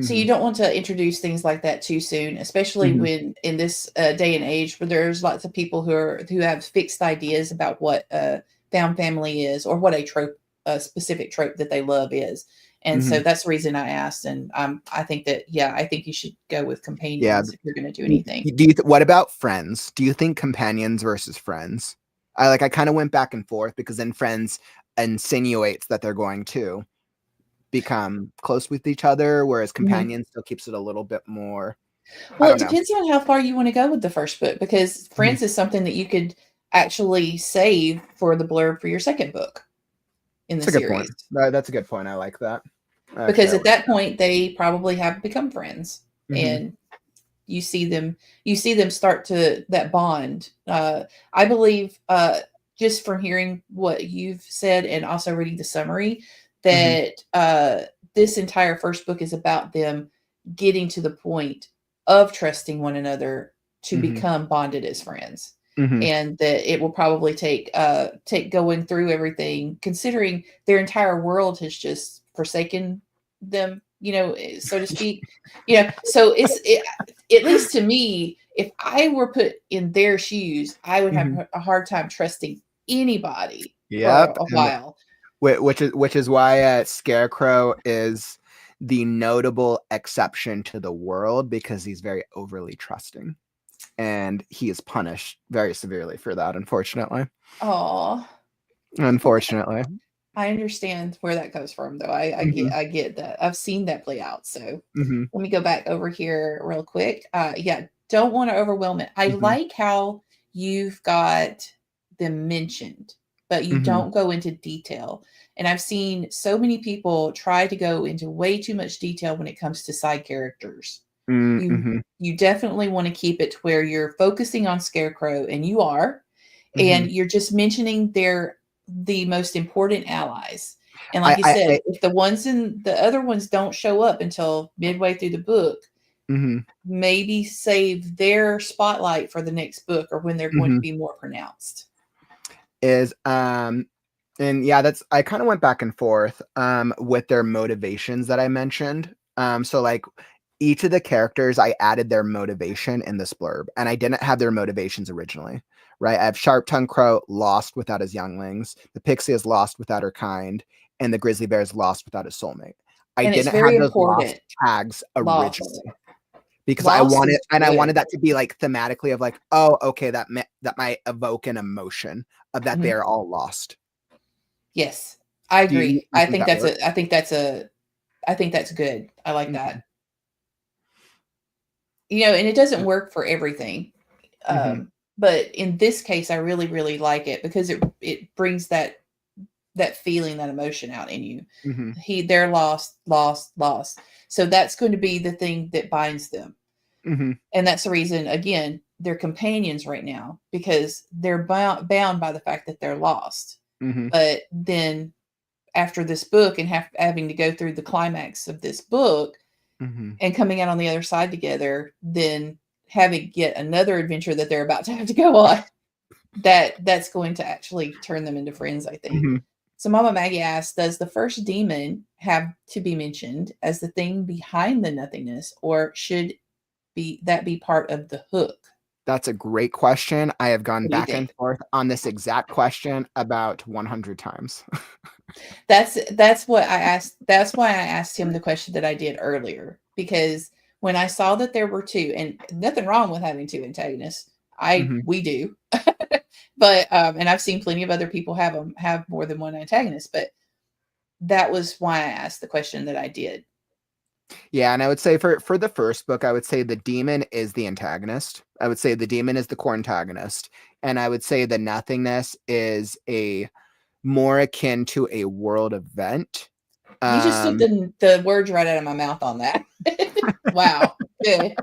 So you don't want to introduce things like that too soon, especially when in this day and age where there's lots of people who have fixed ideas about what found family is, or what a specific trope that they love is. And so that's the reason I asked. And I think that, I think you should go with companions if you're going to do anything. What about friends? Do you think companions versus friends? I kind of went back and forth, because then friends insinuates that they're going to become close with each other, whereas companion still keeps it a little bit more. Well, it depends on how far you want to go with the first book, because friends is something that you could actually save for the blurb for your second book in the series. That's a good point. I like that. Because at that point they probably have become friends, and you see them start to that bond. I believe, just from hearing what you've said and also reading the summary, that this entire first book is about them getting to the point of trusting one another to become bonded as friends. And that it will probably take going through everything, considering their entire world has just forsaken them, so to speak. So at least to me, if I were put in their shoes, I would have a hard time trusting anybody for a while. Which is why Scarecrow is the notable exception to the world, because he's very overly trusting, and he is punished very severely for that, unfortunately. Unfortunately. I understand where that comes from, though. I get that. I've seen that play out. So let me go back over here real quick. Don't want to overwhelm it. I like how you've got them mentioned, but you don't go into detail. And I've seen so many people try to go into way too much detail when it comes to side characters. You definitely want to keep it to where you're focusing on Scarecrow, and you are, and you're just mentioning the most important allies. And like you said, if the other ones don't show up until midway through the book, maybe save their spotlight for the next book, or when they're going to be more pronounced. And yeah, I kind of went back and forth with their motivations that I mentioned. So like each of the characters, I added their motivation in this blurb, and I didn't have their motivations originally, right? I have Sharp-Tongued Crow lost without his younglings, the Pixie is lost without her kind, and the Grizzly Bear is lost without his soulmate. I didn't have those lost tags originally. Because I wanted that to be like thematically of like, oh, okay, that might evoke an emotion of that they're all lost. Yes, I agree. I think that's good. I like that. And it doesn't work for everything. But in this case, I really, really like it, because it brings that that feeling, that emotion out in you. Mm-hmm. They're lost, lost, lost. So that's going to be the thing that binds them. Mm-hmm. And that's the reason, again, they're companions right now, because they're bound by the fact that they're lost. Mm-hmm. But then after this book and having to go through the climax of this book Mm-hmm. and coming out on the other side together, then having yet another adventure that they're about to have to go on, that's going to actually turn them into friends, I think. Mm-hmm. So Mama Maggie asks, does the first demon have to be mentioned as the thing behind the nothingness, or should that be part of the hook? That's a great question. I have gone What do you back and think? forth on this exact question about 100 times. That's what I asked. That's why I asked him the question that I did earlier, because when I saw that there were two, and nothing wrong with having two antagonists, Mm-hmm. we do, but and I've seen plenty of other people have more than one antagonist, but that was why I asked the question that I did. Yeah, and I would say for the first book, I would say the demon is the antagonist. I would say the demon is the core antagonist, and I would say the nothingness is a more akin to a world event. You just took the words right out of my mouth on that. Wow. Yeah.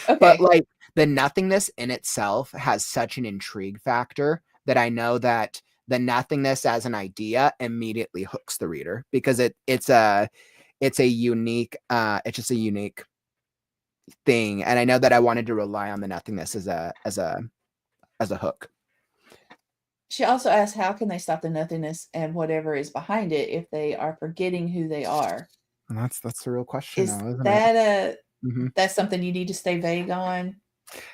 But Okay. like the nothingness in itself has such an intrigue factor that I know that the nothingness as an idea immediately hooks the reader, because it's a unique it's just a unique thing, and I know that I wanted to rely on the nothingness as a hook. She also asked, how can they stop the nothingness and whatever is behind it if they are forgetting who they are? And that's a real question Is now, isn't it? that Mm-hmm. that's something you need to stay vague on?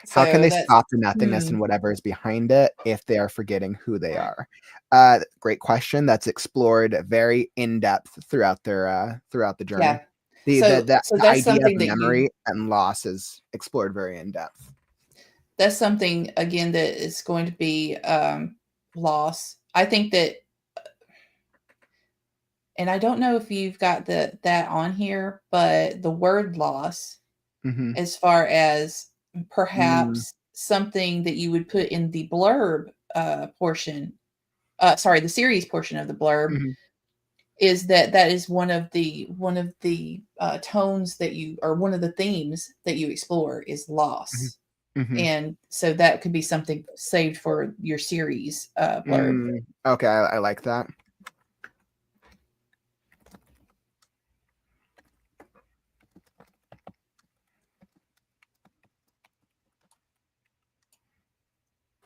How can So they that's stop the nothingness and whatever is behind it if they are forgetting who they are? Great question. That's explored very in depth throughout the journey. yeah. The So that's idea of something that memory and loss is explored very in depth. that's something again that is going to be loss. I think that, and I don't know if you've got that on here, but the word loss, Mm-hmm. as far as Mm-hmm. perhaps something that you would put in the blurb portion, sorry, the series portion of the blurb, is that is one of the tones that you, or one of the themes that you explore, is loss. Mm-hmm. And so that could be something saved for your series blurb. Okay, I like that.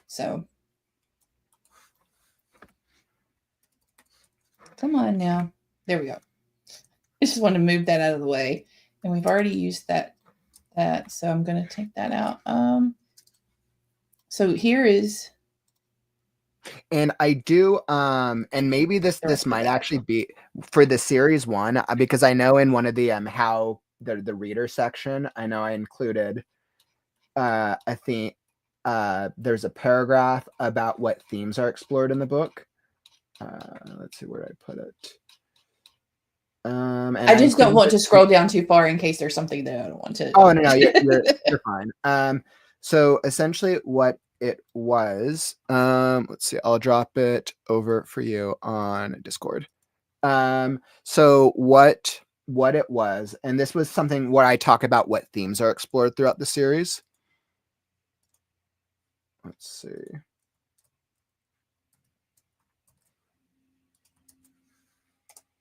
So come on now. There we go. I just want to move that out of the way. And we've already used that, so I'm going to take that out. So here is, And I do, and maybe this the rest of might that. actually be for the series one, because I know in one of the how the reader section, I know I included I think there's a paragraph about what themes are explored in the book. Let's see where I put it. And I just don't want to it. scroll down too far in case there's something that I don't want to. Oh no, you're fine. So essentially, what it was, let's see, I'll drop it over for you on Discord. So what it was, and this was something where I talk about what themes are explored throughout the series. Let's see.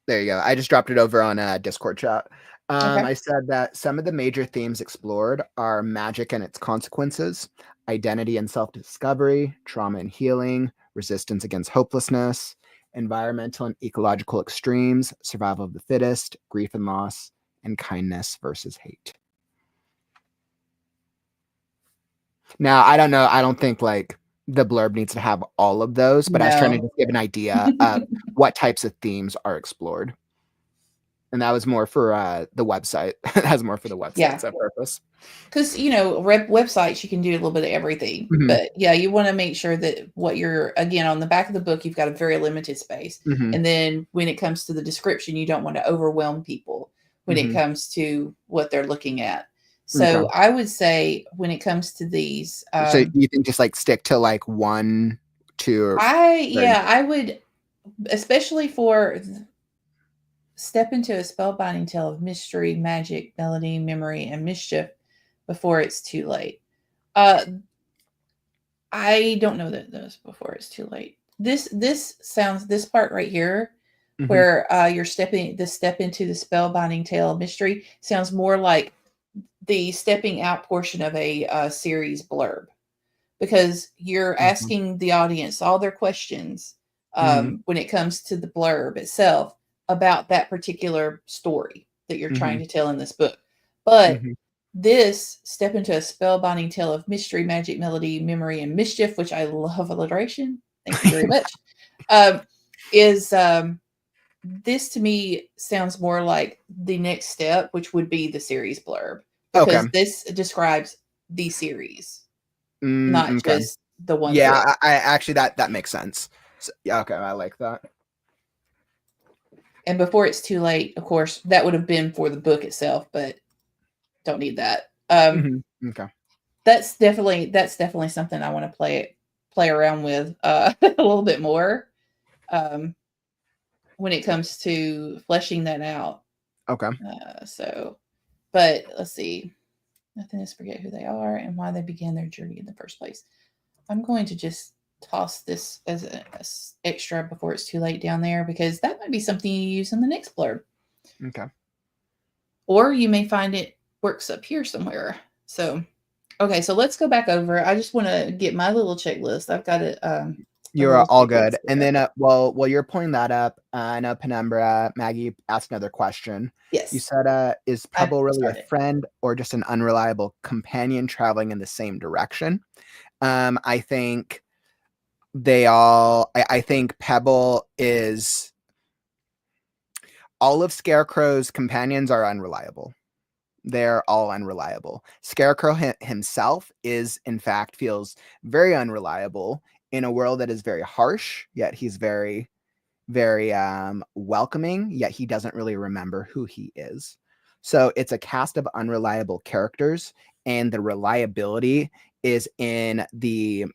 There you go. I just dropped it over on Discord chat. Okay. I said that some of the major themes explored are magic and its consequences, identity and self-discovery, trauma and healing, resistance against hopelessness, environmental and ecological extremes, survival of the fittest, grief and loss, and kindness versus hate. Now, I don't know. I don't think like the blurb needs to have all of those, but I was trying to No. just give an idea of what types of themes are explored. And that was more for the website. That was more for the website's purpose. Because, websites, you can do a little bit of everything. Mm-hmm. But yeah, you want to make sure that what you're, again, on the back of the book, you've got a very limited space. Mm-hmm. And then when it comes to the description, you don't want to overwhelm people when it comes to what they're looking at. So Okay. I would say when it comes to these, So you think just like stick to like 1, 2, or I would, especially for step into a spellbinding tale of mystery, magic, melody, memory, and mischief before it's too late. Uh, I don't know that those before it's too late. This sounds this part right here, Mhm. where you're stepping the step into the spellbinding tale of mystery sounds more like the stepping out portion of a series blurb, because you're Mhm. asking the audience all their questions Mhm. when it comes to the blurb itself about that particular story that you're trying Mhm. to tell in this book. But Mhm. this step into a spellbinding tale of mystery, magic, melody, memory, and mischief, which I love alliteration. Thank you very much. Um, is this to me sounds more like the next step, which would be the series blurb, Okay. because this describes the series, not Okay. just the one Yeah, book. I actually that makes sense. So, yeah, okay, I like that. And before it's too late, of course, that would have been for the book itself, but don't need that. Okay. That's definitely something I want to play around with a little bit more um, when it comes to fleshing that out. Okay. So, but let's see. Nothing is forget who they are and why they began their journey in the first place. I'm going to just toss this as an extra before it's too late down there, because that might be something you use in the next blurb. Okay. Or you may find it works up here somewhere. So, okay, so let's go back over. I just want to get my little checklist. I've got a You're little all checklist good. And here. then, while you're pulling that up, I know Penumbra, Maggie asked another question. You Yes, said, is I Pebble really a started. friend or just an unreliable companion traveling in the same direction? I think I think Pebble is all of Scarecrow's companions are unreliable. They're all unreliable. Scarecrow himself is, in fact, feels very unreliable in a world that is very harsh, yet he's very, very welcoming, yet he doesn't really remember who he is. So it's a cast of unreliable characters, and the reliability is in the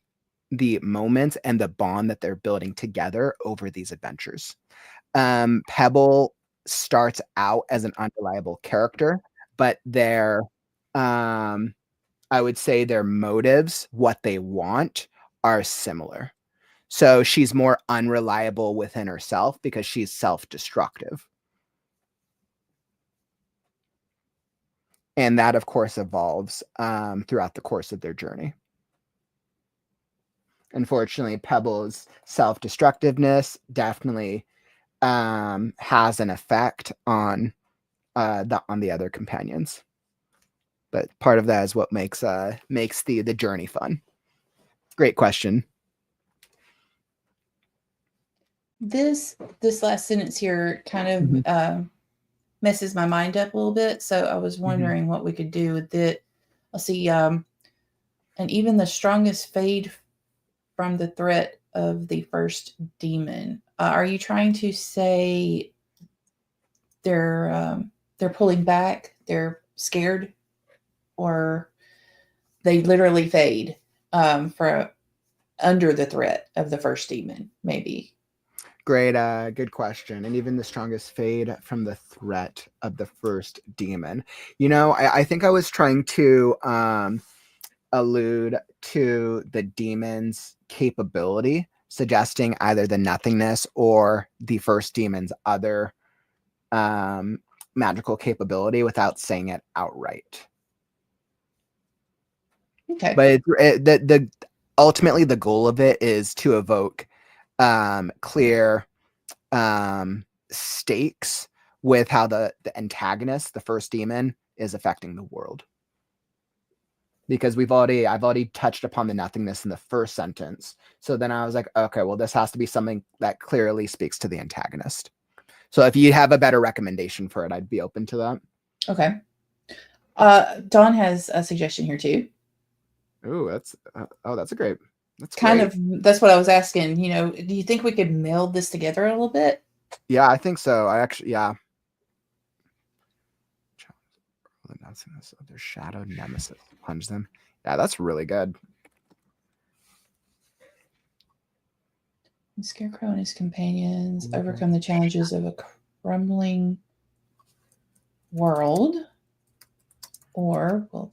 moments and the bond that they're building together over these adventures. Pebble starts out as an unreliable character, but um, I would say their motives, what they want, are similar. So she's more unreliable within herself because she's self-destructive. And that, of course, evolves throughout the course of their journey. Unfortunately, Pebble's self-destructiveness definitely has an effect on the other companions. But part of that is what makes the journey fun. Great question. This last sentence here kind of Mhm. messes my mind up a little bit. So I was Mhm. wondering what we could do with it. Let's see. And even the strongest fade from the threat of the first demon. Are you trying to say they're pulling back, they're scared, or they literally fade for under the threat of the first demon? Maybe. Great, good question. And even the strongest fade from the threat of the first demon. I think I was trying to allude to the demon's capability, suggesting either the nothingness or the first demon's other um, magical capability without saying it outright. Okay. But the ultimately the goal of it is to evoke clear stakes with how the antagonist, the first demon, is affecting the world. Because I've already touched upon the nothingness in the first sentence. So then I was like, okay, well, this has to be something that clearly speaks to the antagonist. So if you have a better recommendation for it, I'd be open to that. Okay. Dawn has a suggestion here too. Ooh, that's a great. That's Kind great. of, that's what I was asking. Do you think we could meld this together a little bit? Yeah, I think so. I actually, yeah. Announcing this of their shadow nemesis. Punch them. Yeah, that's really good. The Scarecrow and his companions overcome the challenges of a crumbling world, or well,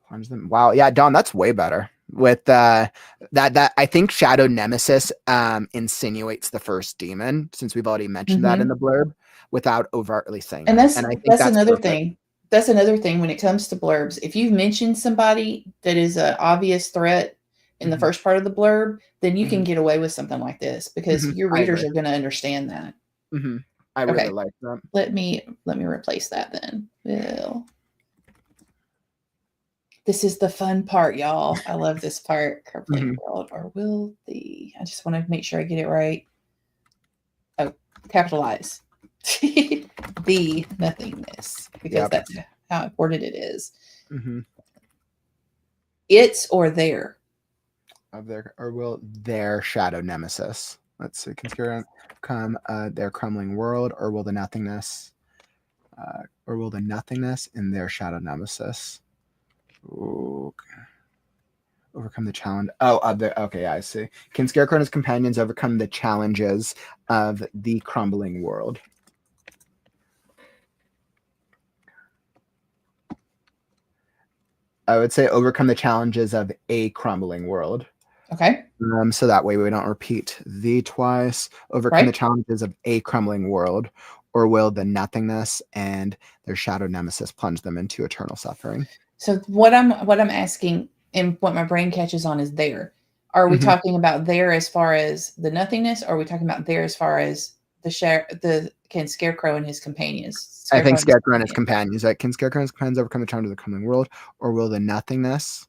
Plunge them. Wow, yeah, Don, that's way better. With that I think Shadow Nemesis insinuates the first demon, since we've already mentioned that in the blurb without overtly saying and it. And I think that's another perfect. thing. That's another thing when it comes to blurbs. If you've mentioned somebody that is an obvious threat in the first part of the blurb, then you can get away with something like this because your readers are going to understand that. I really like that. Let me replace that then. Will. This is the fun part, y'all. I love this part. Crumbling world, or will the? I just want to make sure I get it right. Oh, capitalize. The nothingness, because that's how important it is. It's or there. Of their, or will their shadow nemesis. Let's see. Can come their crumbling world, or will the nothingness in their shadow nemesis? Okay. Overcome the challenge. Oh, okay, I see. Can Scarecrow and his companions overcome the challenges of the crumbling world? I would say overcome the challenges of a crumbling world. Okay. So that way we don't repeat the twice. Overcome the challenges of a crumbling world, or will the nothingness and their shadow nemesis plunge them into eternal suffering? So what I'm asking, and what my brain catches on, is there. Are we talking about there as far as the nothingness, or are we talking about there as far as can Scarecrow and his companions? I think Scarecrow and his companions. Can Scarecrow and his companions overcome the challenge of the crumbling world, or will the nothingness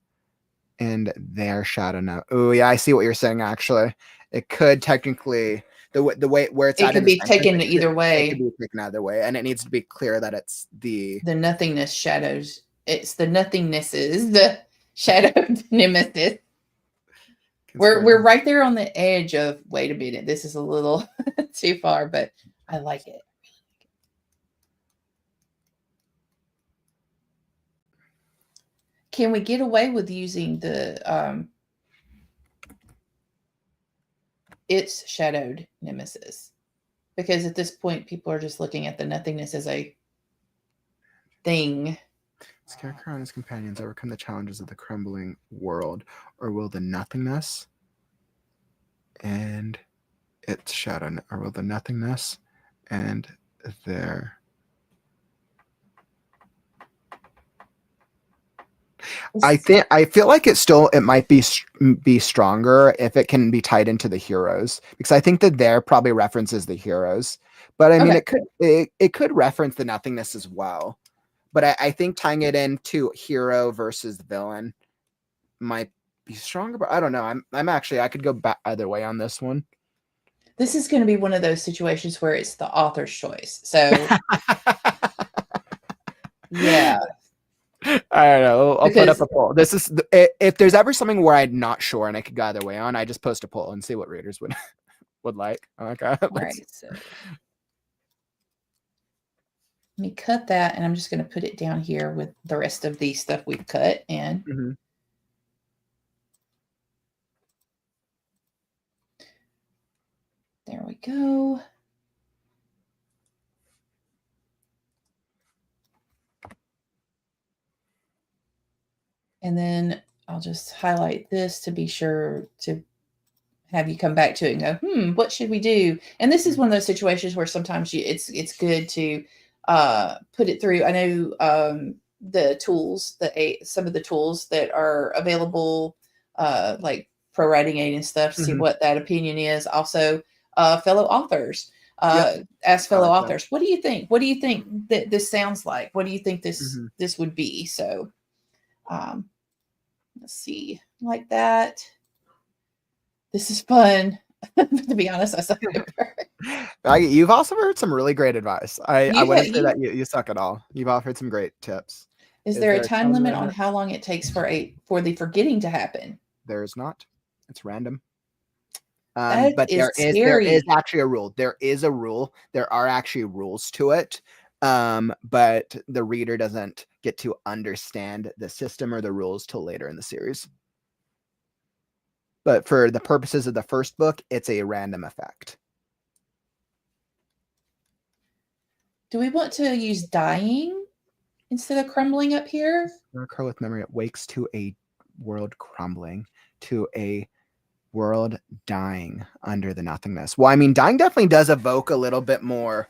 and their shadow now? Oh yeah, I see what you're saying. Actually, it could technically the way where it's it could be taken either way. It could be taken either way, and it needs to be clear that it's the nothingness shadows. It's the nothings's the shadow nemesis. We're right there on the edge of wait a minute. This is a little too far, but I like it. Can we get away with using the it's shadowed nemesis? Because at this point, people are just looking at the nothingness as a thing. Scarecrow and his companions overcome the challenges of the crumbling world, or will the nothingness and its shadow, or will the nothingness and their I feel like it might be stronger if it can be tied into the heroes, because I think that there probably references the heroes, but I mean it could reference the nothingness as well, but I think tying it into hero versus villain might be stronger. But I don't know. I'm actually I could go back either way on this one. This is going to be one of those situations where it's the author's choice. So yeah. I don't know. I'll put up a poll. This is if there's ever something where I'm not sure and I could go either way on, I just post a poll and see what readers would like. Okay. All right. So let me cut that, and I'm just going to put it down here with the rest of the stuff we've cut in. There we go. And then I'll just highlight this to be sure to have you come back to it and go, what should we do? And this is one of those situations where sometimes it's good to put it through. I know the tools, some of the tools that are available, like Pro Writing Aid and stuff, see what that opinion is. Also, fellow authors. Ask fellow authors, what do you think? What do you think that this sounds like? What do you think this would be? So let's see, like that. This is fun. To be honest, I suck at it. You've also heard some really great advice. I wouldn't say that you suck at all. You've offered some great tips. Is there a time limit on how long it takes for the forgetting to happen? There is not. It's random. But there is actually a rule. There is a rule. There are actually rules to it. But the reader doesn't get to understand the system or the rules till later in the series. but for the purposes of the first book, it's a random effect. Do we want to use dying instead of crumbling up here? Scarecrow with memory, it wakes to a world crumbling, to a world dying under the nothingness. Well, I mean, dying definitely does evoke a little bit more.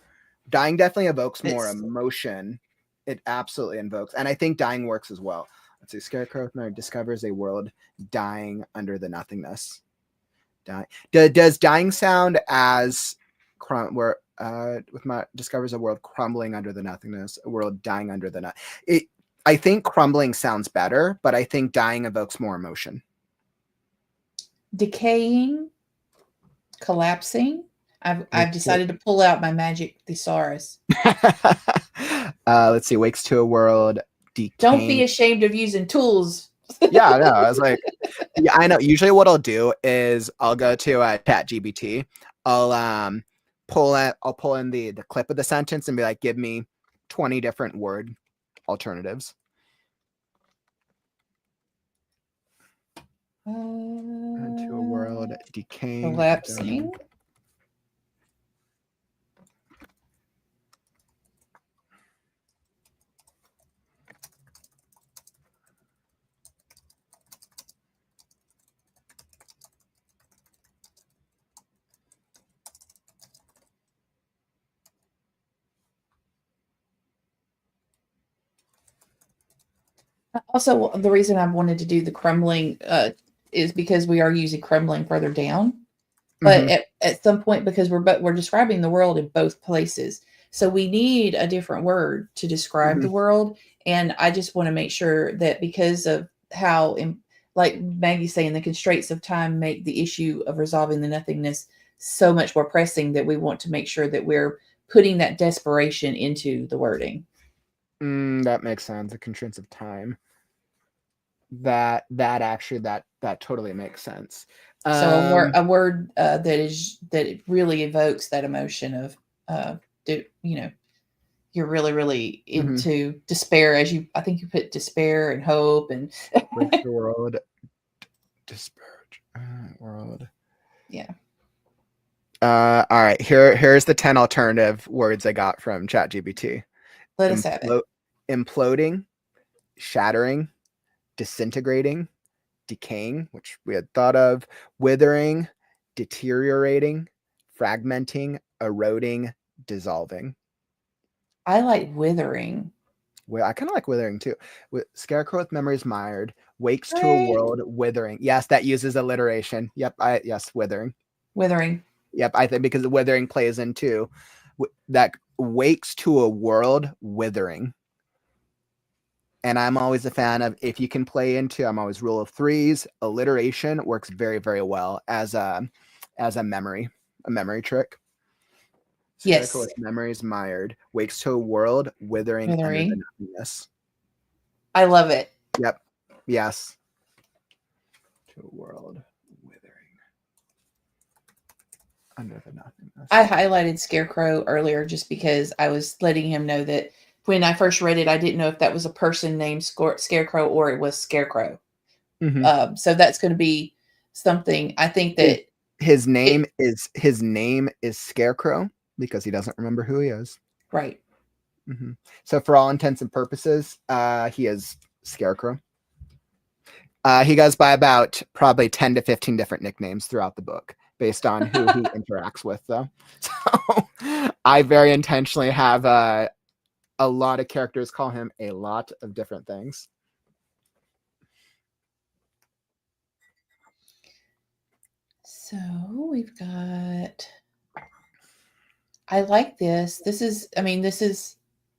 Dying definitely evokes more emotion. It absolutely invokes. And I think dying works as well. Let's see. Scarecrow with memory discovers a world dying under the nothingness. Does dying sound as where with my discovers a world crumbling under the nothingness, a world dying under the I think crumbling sounds better, but I think dying evokes more emotion. Decaying, collapsing. I've decided to pull out my magic thesaurus. Let's see. Wakes to a world decaying. Don't be ashamed of using tools. Yeah, no, I was like, yeah, I know. Usually what I'll do is I'll go to ChatGPT. I'll pull in the clip of the sentence and be like, give me 20 different word alternatives. To a world decaying, collapsing. Also, the reason I wanted to do the crumbling is because we are using crumbling further down. But at some point, because we're describing the world in both places, so we need a different word to describe the world. And I just want to make sure that because of how, like Maggie's saying, the constraints of time make the issue of resolving the nothingness so much more pressing that we want to make sure that we're putting that desperation into the wording. That makes sense. The constraints of time. That totally makes sense. So a word that really evokes that emotion of you're really, really into despair, as I think you put despair and hope and the world despair world. Yeah. All right. Here's the 10 alternative words I got from ChatGPT. Let us have it. Imploding, shattering, disintegrating, decaying, which we had thought of, withering, deteriorating, fragmenting, eroding, dissolving. I like withering. Well, I kind of like withering too. Scarecrow with memories mired, wakes to a world withering. Yes, that uses alliteration. Yep, yes, withering. Withering. Yep, I think because the withering plays into that wakes to a world withering. And I'm always a fan of, if you can play into, I'm always rule of threes. Alliteration works very, very well as a memory trick. Yes. With memories mired, wakes to a world withering under the nothingness. I love it. Yep. Yes. To a world withering under the nothingness. I highlighted Scarecrow earlier just because I was letting him know that when I first read it, I didn't know if that was a person named Scarecrow or it was Scarecrow. So that's going to be something. I think that his name is Scarecrow because he doesn't remember who he is. Right. So for all intents and purposes, he is Scarecrow. He goes by about probably 10 to 15 different nicknames throughout the book based on who he interacts with, though. So I very intentionally have a lot of characters call him a lot of different things. So we've got, I like this. This is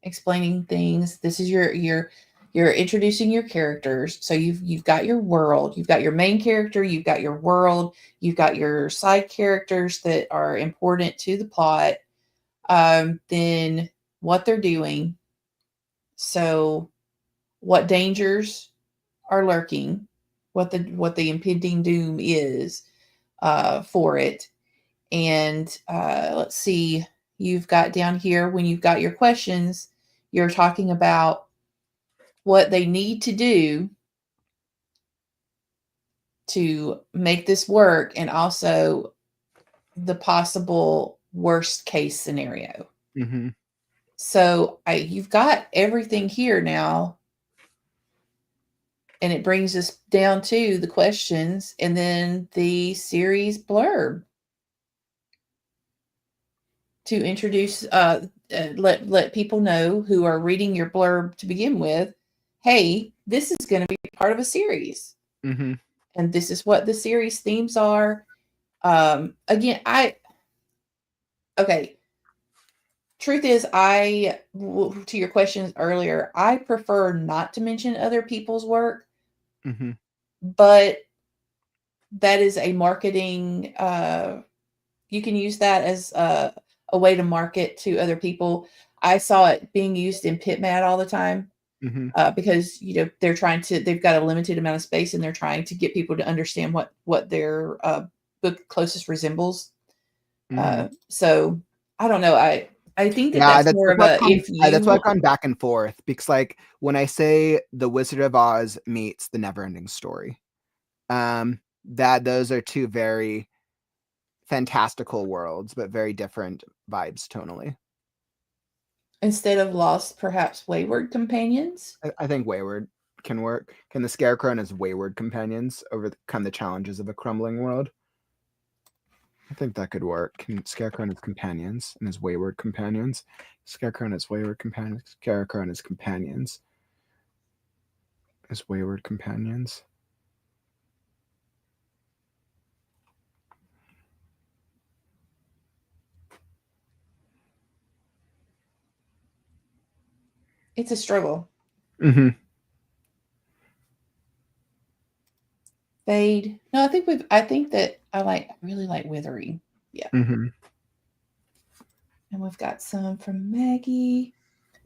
explaining things. This is you're introducing your characters. So you've got your world, you've got your main character, you've got your world, you've got your side characters that are important to the plot. Then what they're doing. So what dangers are lurking, what the impending doom is for it. And let's see, you've got down here, when you've got your questions, you're talking about what they need to do to make this work, and also the possible worst case scenario. Mm-hmm. So you've got everything here now, and it brings us down to the questions and then the series blurb to introduce, let people know who are reading your blurb to begin with, hey, this is going to be part of a series, Mm-hmm. and this is what the series themes are. Again, okay. Truth is, to your questions earlier, I prefer not to mention other people's work, Mm-hmm. but that is a marketing, you can use that as a way to market to other people. I saw it being used in PitMat all the time, Mm-hmm. because they've got a limited amount of space, and they're trying to get people to understand what their book closest resembles. Mm-hmm. So I don't know. I think that Yeah, that's more of a if that's why I've you. gone back and forth, because like when I say The Wizard of Oz meets The Neverending Story, that those are two very fantastical worlds, but very different vibes tonally. Instead of lost, perhaps wayward companions. I think Wayward can work. Can the Scarecrow and his wayward companions overcome the challenges of a crumbling world? I think that could work. Can Scarecrow and his companions and his wayward companions? Scarecrow and his wayward companions. Scarecrow and his companions. His wayward companions. It's a struggle. Mm-hmm. Fade. No, I think that I really like withering. Yeah. Mm-hmm. And we've got some from Maggie.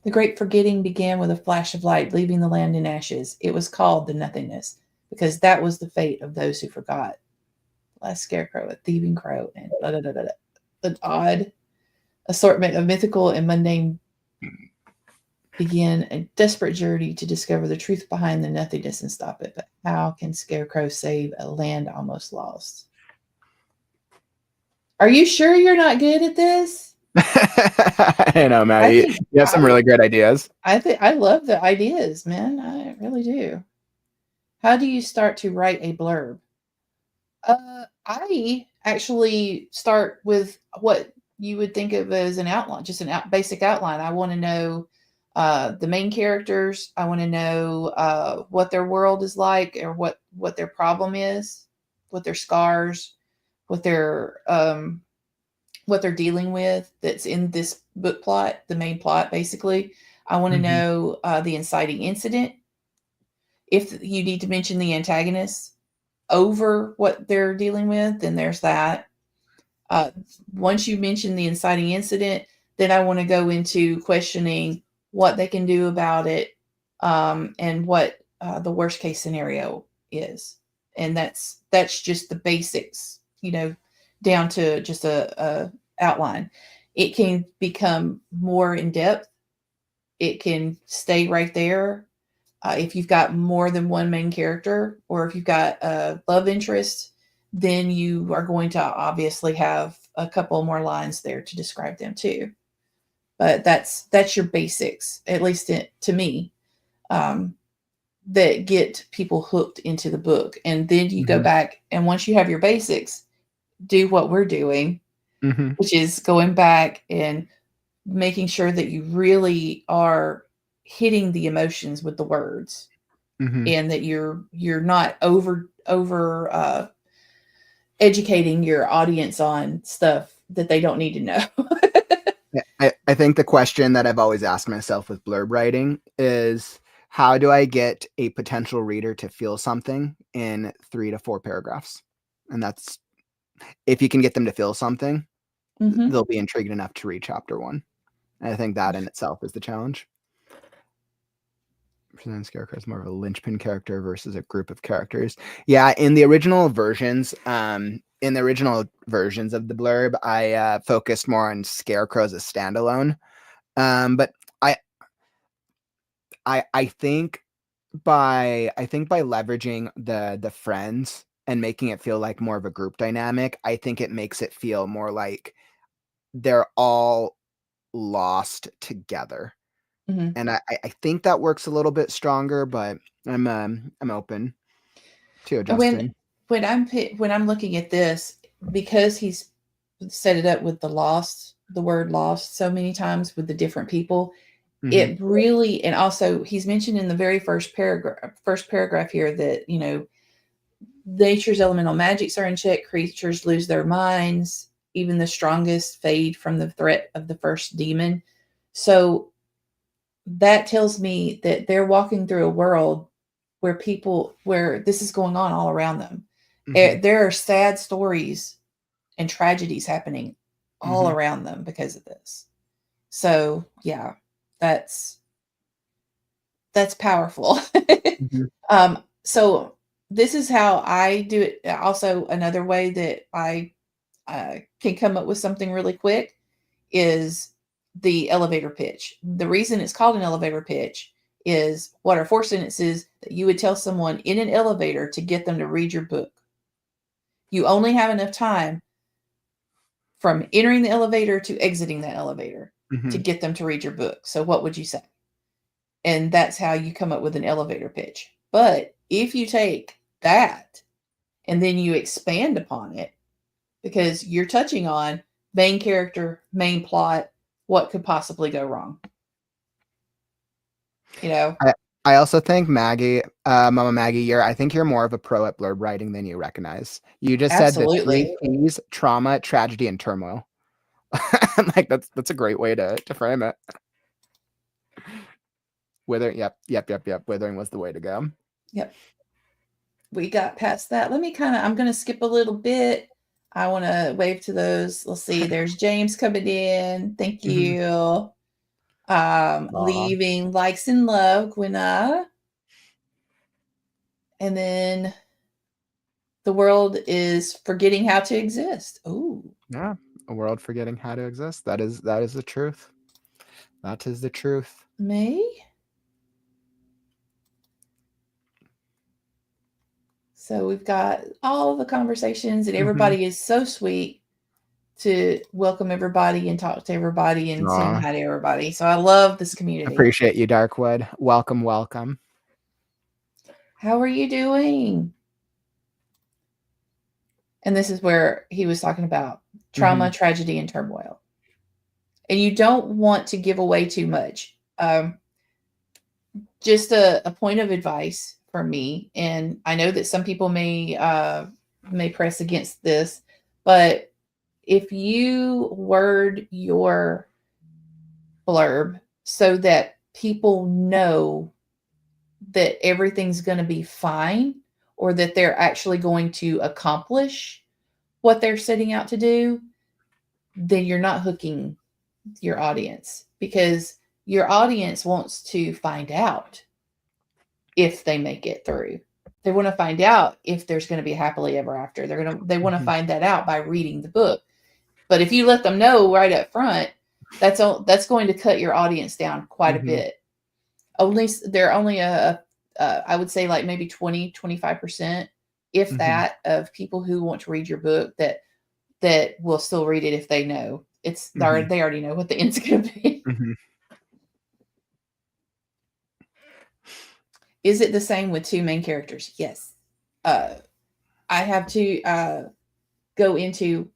The great forgetting began with a flash of light, leaving the land in ashes. It was called the nothingness, because that was the fate of those who forgot. Last Scarecrow, a thieving crow, and blah, blah, blah, blah. An odd assortment of mythical and mundane begin a desperate journey to discover the truth behind the nothingness and stop it. But how can Scarecrow save a land almost lost? Are you sure you're not good at this? I know, I Maddie. think You have some really great ideas. I love the ideas, man. I really do. How do you start to write a blurb? I actually start with what you would think of as an outline, just basic outline. I want to know the main characters. I want to know what their world is like, or what their problem is, what their scars, what what they're dealing with. That's in this book plot, the main plot, basically. I want to Mm-hmm. know the inciting incident. If you need to mention the antagonist over what they're dealing with, then there's that. Uh, Once you mention the inciting incident, then I want to go into questioning what they can do about it, and what the worst case scenario is. And that's just the basics, down to just a outline. It can become more in depth. It can stay right there. If you've got more than one main character, or if you've got a love interest, then you are going to obviously have a couple more lines there to describe them too. But that's your basics, at least to me, um, that get people hooked into the book. And then you go Mm-hmm. back, and once you have your basics, do what we're doing, Mm-hmm. which is going back and making sure that you really are hitting the emotions with the words, Mm-hmm. and that you're not over educating your audience on stuff that they don't need to know. I think the question that I've always asked myself with blurb writing is, how do I get a potential reader to feel something in 3 to 4 paragraphs? And that's, if you can get them to feel something, Mm-hmm. they'll be intrigued enough to read chapter 1. And I think that in itself is the challenge. Present Scarecrow is more of a linchpin character versus a group of characters. Yeah, in the original versions, of the blurb, I focused more on Scarecrow as a standalone. But I think by leveraging the friends and making it feel like more of a group dynamic, I think it makes it feel more like they're all lost together. Mhm. And I think that works a little bit stronger, but I'm open to adjusting. When I'm looking at this, because he's set it up with the word lost so many times with the different people, Mhm. it really, and also he's mentioned in the very first paragraph here that, nature's elemental magics are in check, creatures lose their minds, even the strongest fade from the threat of the first demon. So that tells me that they're walking through a world where this is going on all around them. Mhm. There are sad stories and tragedies happening all Mhm. around them because of this. So yeah, that's powerful. Mhm. So this is how I do it. Also, another way that I can come up with something really quick is the elevator pitch. The reason it's called an elevator pitch is what are 4 sentences that you would tell someone in an elevator to get them to read your book. You only have enough time from entering the elevator to exiting that elevator to Mhm. get them to read your book. So what would you say? And that's how you come up with an elevator pitch. But if you take that and then you expand upon it, because you're touching on main character, main plot, what could possibly go wrong? You know, I I also think Maggie, Mama Maggie, I think you're more of a pro at blurb writing than you recognize. You just said the three absolutely. T's: trauma, tragedy, and turmoil. Like that's a great way to frame it. Withering, yep. Withering was the way to go. Yep. We got past that. I'm going to skip a little bit. I want to wave to those. Let's see. There's James coming in. Thank Mhm. you. Aw. Leaving likes and love, Gwenna. And then the world is forgetting how to exist. Ooh, Yeah, a world forgetting how to exist. That is the truth. That is the truth. me? So we've got all the conversations, and Mhm. everybody is so sweet to welcome everybody and talk to everybody and sing Aw. hi to everybody. So I love this community. Appreciate you, Darkwood. Welcome, welcome. How are you doing? And this is where he was talking about trauma, Mhm. tragedy, and turmoil. And you don't want to give away too much. Just a point of advice for me, and I know that some people may press against this, but if you word your blurb so that people know that everything's going to be fine, or that they're actually going to accomplish what they're setting out to do, then you're not hooking your audience, because your audience wants to find out if they make it through. They want to find out if there's going to be a happily ever after. They want to Mhm. find that out by reading the book. But if you let them know right up front, that's going to cut your audience down quite a Mhm. bit. Only They're only I would say like maybe 20-25%, if Mhm. that, of people who want to read your book that will still read it if they know Mhm. they already know what the end's going to be. Mhm. Is it the same with two main characters? Yes. Uh, I have to go into,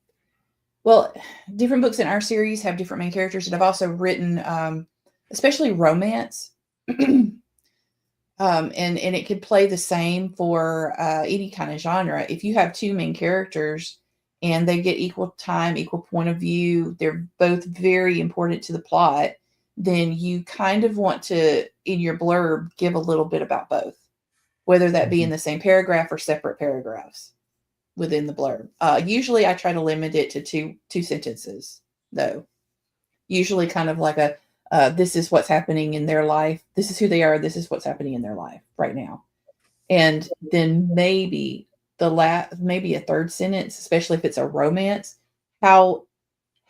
well, different books in our series have different main characters, and I've also written, especially romance. And it could play the same for any kind of genre. If you have two main characters and they get equal time, equal point of view, they're both very important to the plot, then you kind of want to, in your blurb, give a little bit about both, whether that be in Mhm. the same paragraph or separate paragraphs within the blurb. Usually I try to limit it to two sentences, though. Usually kind of like a this is what's happening in their life. This is who they are. This is what's happening in their life right now. And then maybe a third sentence, especially if it's a romance, how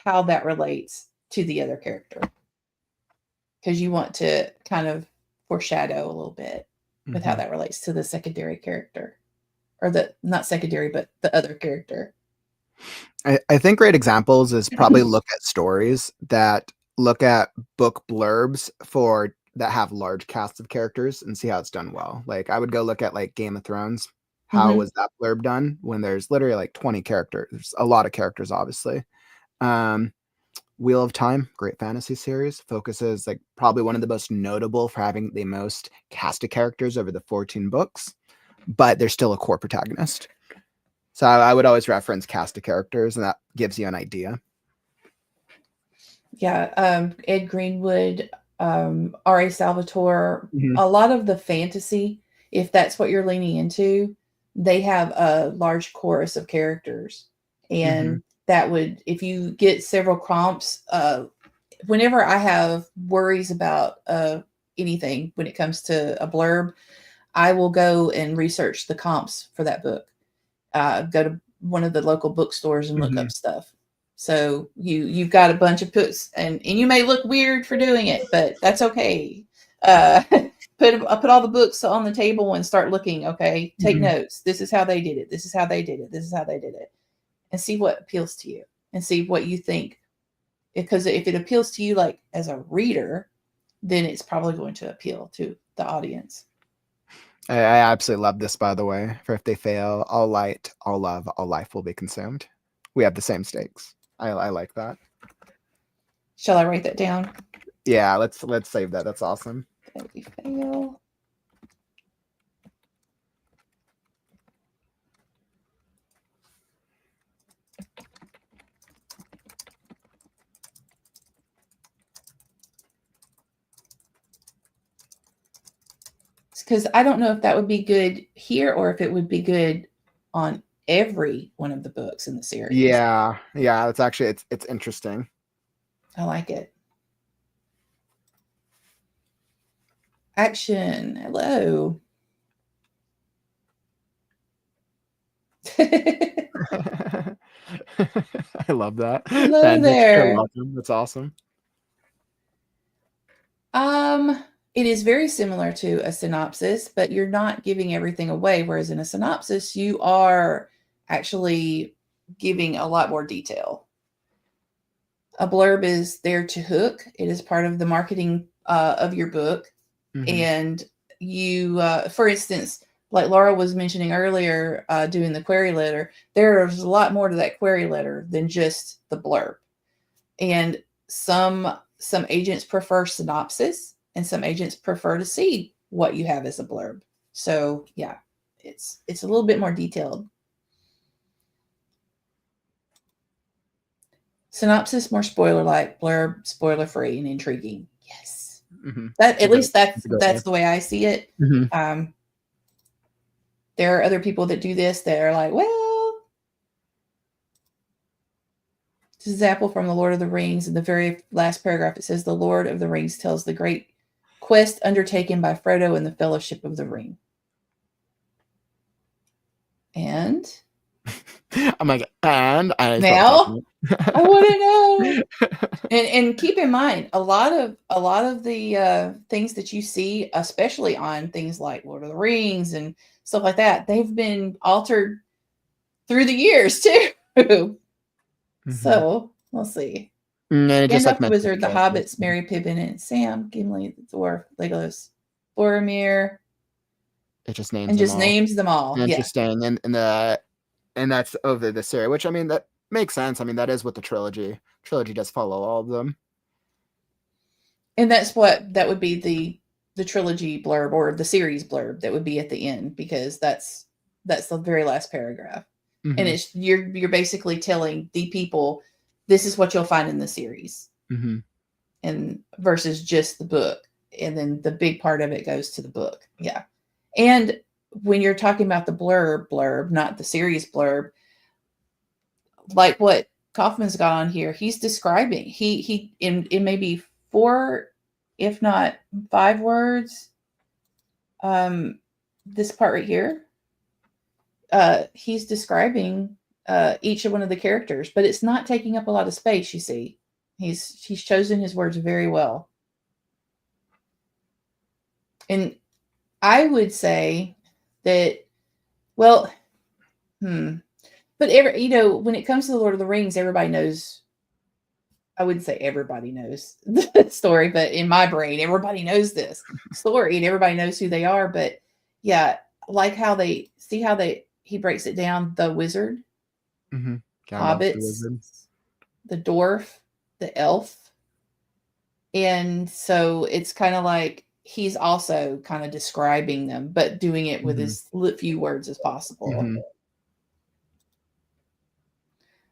that relates to the other character, because you want to kind of foreshadow a little bit with how Mhm. that relates to the secondary character. or the not secondary, but the other character. I think great examples is probably look at stories that look at book blurbs for that have large casts of characters and see how it's done well. Like I would go look at like Game of Thrones. How Mm-hmm. was that blurb done when there's literally like 20 characters? There's a lot of characters, obviously. Um, Wheel of Time, great fantasy series, focuses like probably one of the most notable for having the most cast of characters over the 14 books, but there's still a core protagonist. So I would always reference cast of characters, and that gives you an idea. Yeah, Ed Greenwood, R.A. Salvatore, a lot of the fantasy, if that's what you're leaning into, they have a large chorus of characters. And that would, if you get several comps, whenever I have worries about anything when it comes to a blurb, I will go and research the comps for that book. Go to one of the local bookstores and look up stuff. So you've got a bunch of puts, and you may look weird for doing it, but that's okay. Put all the books on the table and start looking. Okay, take notes. This is how they did it. This is how they did it. This is how they did it, and see what appeals to you, and see what you think. Because if it appeals to you, like as a reader, then it's probably going to appeal to the audience. I absolutely love this, by the way. For if they fail, all light, all love, all life will be consumed. We have the same stakes. I like that. Shall I write that down? Yeah, let's save that. That's awesome. If we fail. Because I don't know if that would be good here or if it would be good on every one of the books in the series. Yeah, it's actually it's interesting. I like it. Action. Hello. I love that. Hello Ben, there. welcome. That's awesome. It is very similar to a synopsis, but you're not giving everything away. Whereas in a synopsis, you are actually giving a lot more detail. A blurb is there to hook. It is part of the marketing of your book. And you, for instance, like Laura was mentioning earlier, doing the query letter, there's a lot more to that query letter than just the blurb. And some agents prefer synopsis, and some agents prefer to see what you have as a blurb. So yeah, it's a little bit more detailed. Synopsis more spoiler-like, blurb spoiler-free and intriguing. Yes, that at least that's the way I see it. There are other people that do this that are like, well, this is an example from the Lord of the Rings. In the very last paragraph, it says, "The Lord of the Rings tells the great quest undertaken by Frodo and the Fellowship of the Ring." And I'm like, and now I want to know. And keep in mind, a lot of the things that you see, especially on things like Lord of the Rings and stuff like that, they've been altered through the years too. So we'll see. Gandalf the Wizard, the Hobbits, Merry, Pippin, and Sam, Gimli, the Dwarf, Legolas, Boromir. It just names them all. Interesting. Yeah. And that's over the series, which I mean that makes sense. I mean that is what the trilogy does follow all of them. And that would be the trilogy blurb or the series blurb that would be at the end, because that's the very last paragraph. And it's you're basically telling the people this is what you'll find in the series, and versus just the book, and then the big part of it goes to the book. Yeah. And when you're talking about the blurb, not the series blurb, like what Kauffman's got on here, he's describing he in maybe 4, if not 5 words. This part right here, he's describing each of one of the characters, but it's not taking up a lot of space. You see, he's chosen his words very well. And I would say that, well, But when it comes to the Lord of the Rings, everybody knows. I wouldn't say everybody knows the story, but in my brain, everybody knows this story and everybody knows who they are. But yeah, like how he breaks it down: the wizard, Gandalf the hobbits, wizard. the dwarf, the elf, and so it's kind of like he's also kind of describing them, but doing it with as few words as possible.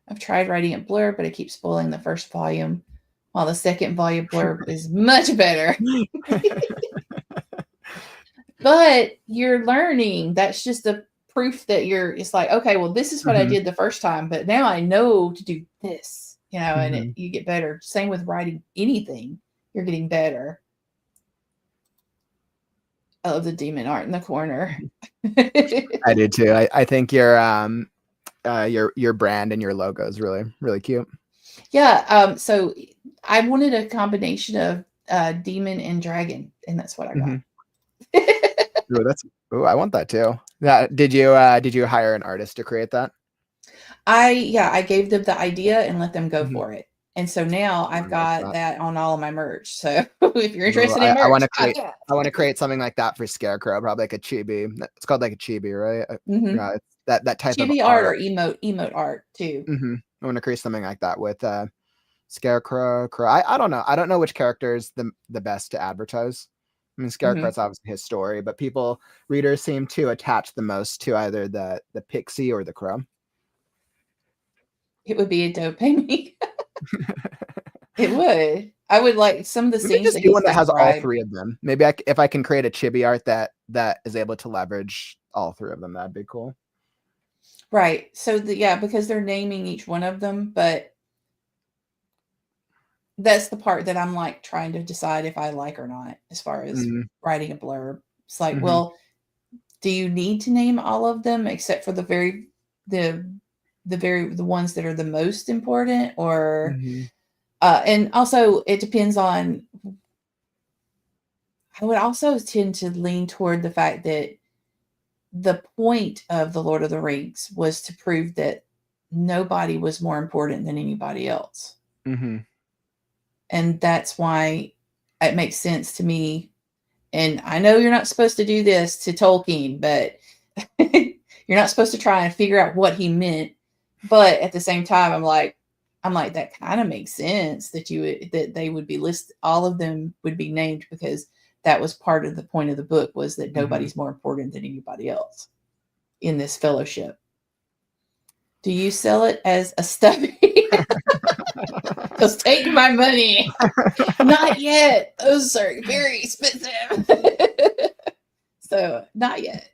I've tried writing a blurb, but I keep spoiling the first volume, while the second volume blurb is much better. But you're learning. That's just a proof that it's like, okay, well, this is what I did the first time, but now I know to do this, and you get better. Same with writing anything. You're getting better. I love the demon art in the corner. I do too. I think your brand and your logo is really, really cute. Yeah. So I wanted a combination of demon and dragon, and that's what I got. I want that too. Did you hire an artist to create that? I gave them the idea and let them go for it. And so now I've got that on all of my merch. So if you're interested in merch, I want to create something like that for Scarecrow, probably like a chibi. It's called like a chibi, right? Yeah, it's that type chibi of art or emote art too. I want to create something like that with Scarecrow. I don't know. I don't know which character is the best to advertise. I mean, Scarecrow's obviously his story, but readers seem to attach the most to either the pixie or the crow. It would be a dope painting. It would. I would like some of the scenes just do one that has all three of them. Maybe if I can create a chibi art that is able to leverage all three of them, that'd be cool. Right. So because they're naming each one of them, but that's the part that I'm like trying to decide if I like or not as far as writing a blurb. It's like, well, do you need to name all of them except for the ones that are the most important, or and also it depends on. I would also tend to lean toward the fact that the point of the Lord of the Rings was to prove that nobody was more important than anybody else. And that's why it makes sense to me. And I know you're not supposed to do this to Tolkien, but you're not supposed to try and figure out what he meant. But at the same time, I'm like, that kind of makes sense that they would be listed. All of them would be named because that was part of the point of the book, was that nobody's more important than anybody else in this fellowship. Do you sell it as a stubby? Just take my money. Not yet. Those are very expensive. So not yet.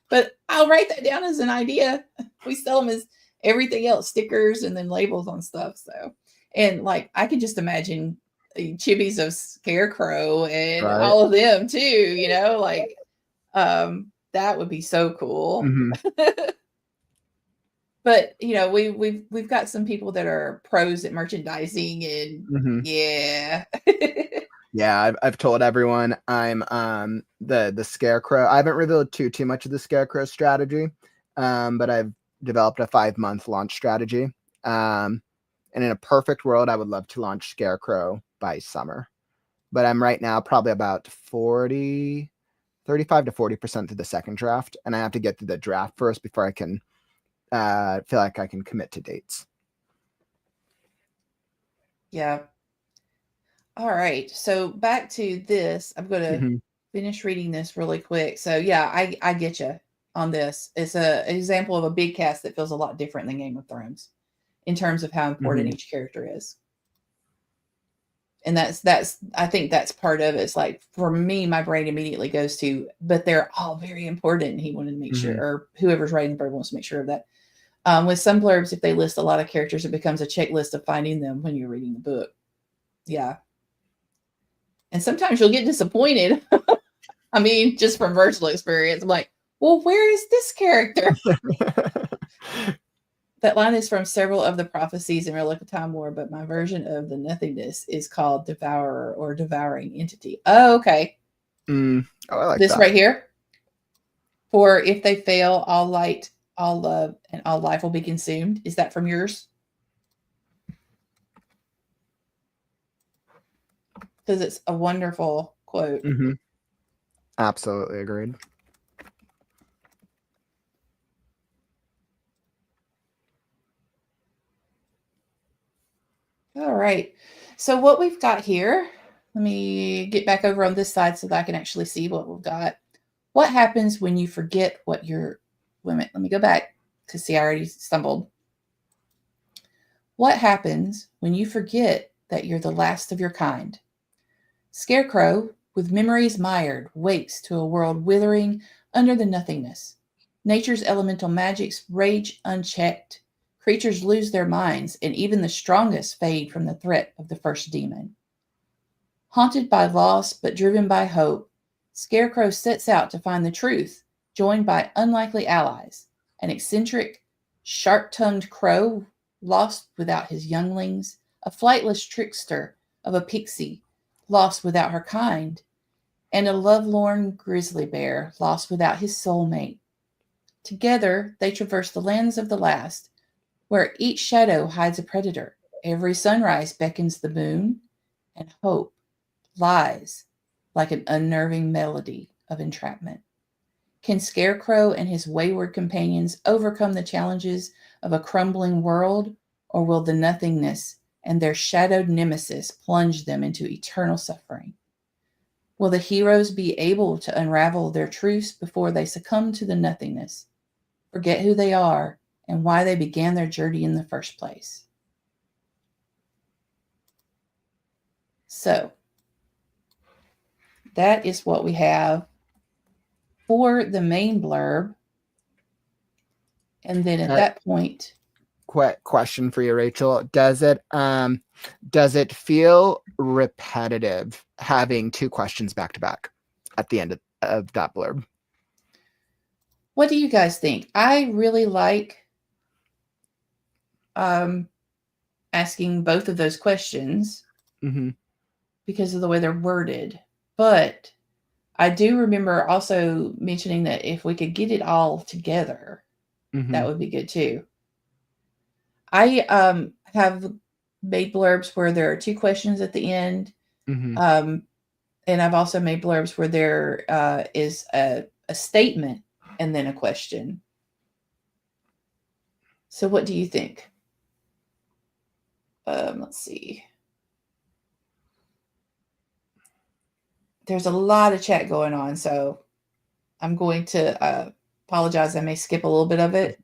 But I'll write that down as an idea. We sell them as everything else, stickers and then labels on stuff. So, and like, I can just imagine chibis of Scarecrow and all of them too, like, that would be so cool. But we've got some people that are pros at merchandising, and yeah. Yeah, I've told everyone I'm the Scarecrow. I haven't revealed too much of the Scarecrow strategy, but I've developed a 5-month launch strategy. And in a perfect world, I would love to launch Scarecrow by summer. But I'm right now probably about 35 to 40% to the second draft, and I have to get to the draft first before I can feel like I can commit to dates. Yeah. All right. So back to this. I'm going to finish reading this really quick. So yeah, I get you on this. It's an example of a big cast that feels a lot different than Game of Thrones in terms of how important each character is. And that's I think that's part of it. It's like, for me, my brain immediately goes to, but they're all very important. And he wanted to make sure, or whoever's writing the blurb wants to make sure of that. With some blurbs, if they list a lot of characters, it becomes a checklist of finding them when you're reading the book. Yeah. And sometimes you'll get disappointed. I mean, just from personal experience, I'm like, well, where is this character? That line is from several of the prophecies in Relic of Time War, but my version of the nothingness is called Devourer or Devouring Entity. Oh, okay. I like this that. Right here. For if they fail, all light all love and all life will be consumed. Is that from yours? Because it's a wonderful quote. Mm-hmm. Absolutely agreed. All right. So what we've got here, let me get back over on this side so that I can actually see what we've got. What happens when you forget what you're, wait a minute, let me go back because see, I already stumbled. What happens when you forget that you're the last of your kind? Scarecrow, with memories mired, wakes to a world withering under the nothingness. Nature's elemental magics rage unchecked. Creatures lose their minds, and even the strongest fade from the threat of the first demon. Haunted by loss but driven by hope, Scarecrow sets out to find the truth, joined by unlikely allies, an eccentric, sharp-tongued crow lost without his younglings, a flightless trickster of a pixie lost without her kind, and a lovelorn grizzly bear lost without his soulmate. Together, they traverse the lands of the last, where each shadow hides a predator. Every sunrise beckons the moon, and hope lies like an unnerving melody of entrapment. Can Scarecrow and his wayward companions overcome the challenges of a crumbling world, or will the nothingness and their shadowed nemesis plunge them into eternal suffering? Will the heroes be able to unravel their truths before they succumb to the nothingness, forget who they are, and why they began their journey in the first place? So, that is what we have for the main blurb. And then at that point, Question for you, Rachel. Does it feel repetitive having two questions back to back at the end of that blurb? what do you guys think? I really like asking both of those questions Mm-hmm. because of the way they're worded. But I do remember also mentioning that if we could get it all together, Mm-hmm. that would be good too. I have made blurbs where there are two questions at the end. Mm-hmm. And I've also made blurbs where there is a statement and then a question. So, what do you think? Let's see. There's a lot of chat going on, so I'm going to apologize. I may skip a little bit of it.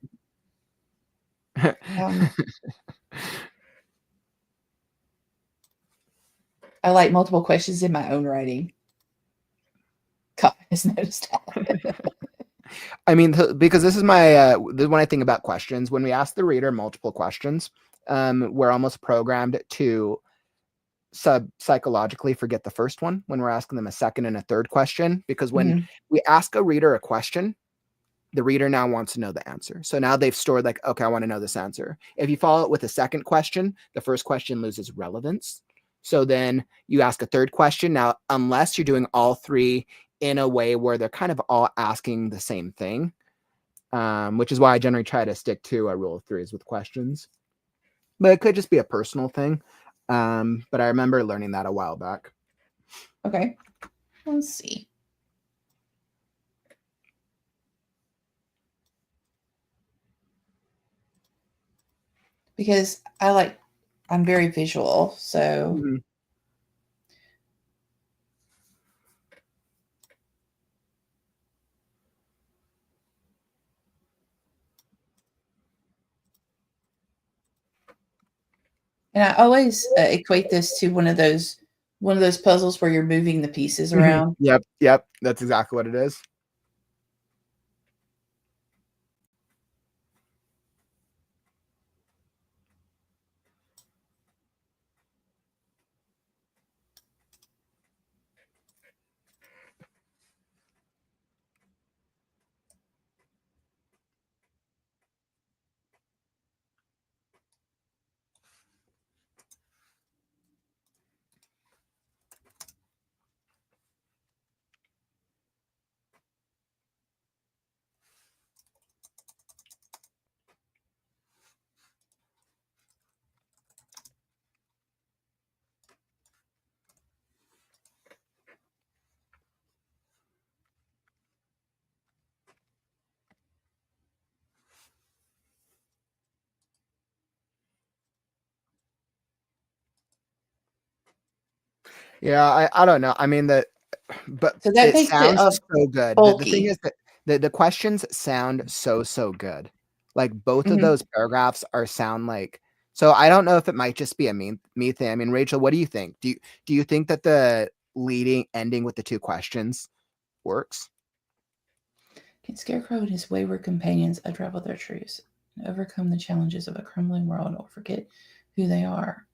I like multiple questions in my own writing. Kauffman has noticed that. I mean, because this is my when I think about questions, when we ask the reader multiple questions, we're almost programmed to psychologically forget the first one when we're asking them a second and a third question, because when we ask a reader a question, the reader now wants to know the answer. So now they've stored like, okay, I want to know this answer. If you follow it with a second question, the first question loses relevance. So then you ask a third question. Now, unless you're doing all three in a way where they're kind of all asking the same thing, which is why I generally try to stick to a rule of threes with questions. But it could just be a personal thing. But I remember learning that a while back. Okay, let's see. Because I'm very visual, so. Mm-hmm. And I always equate this to one of those puzzles where you're moving the pieces around. Yep. That's exactly what it is. Yeah, I don't know. I mean but So that it makes it sounds so good. The thing bulky. is that the questions sound so good. Like both of Mhm. those paragraphs sound like, so I don't know if it might just be a me thing. I mean, Rachel, what do you think? Do you think that the leading ending with the two questions works? Can Scarecrow and his wayward companions unravel their truths and overcome the challenges of a crumbling world or forget who they are?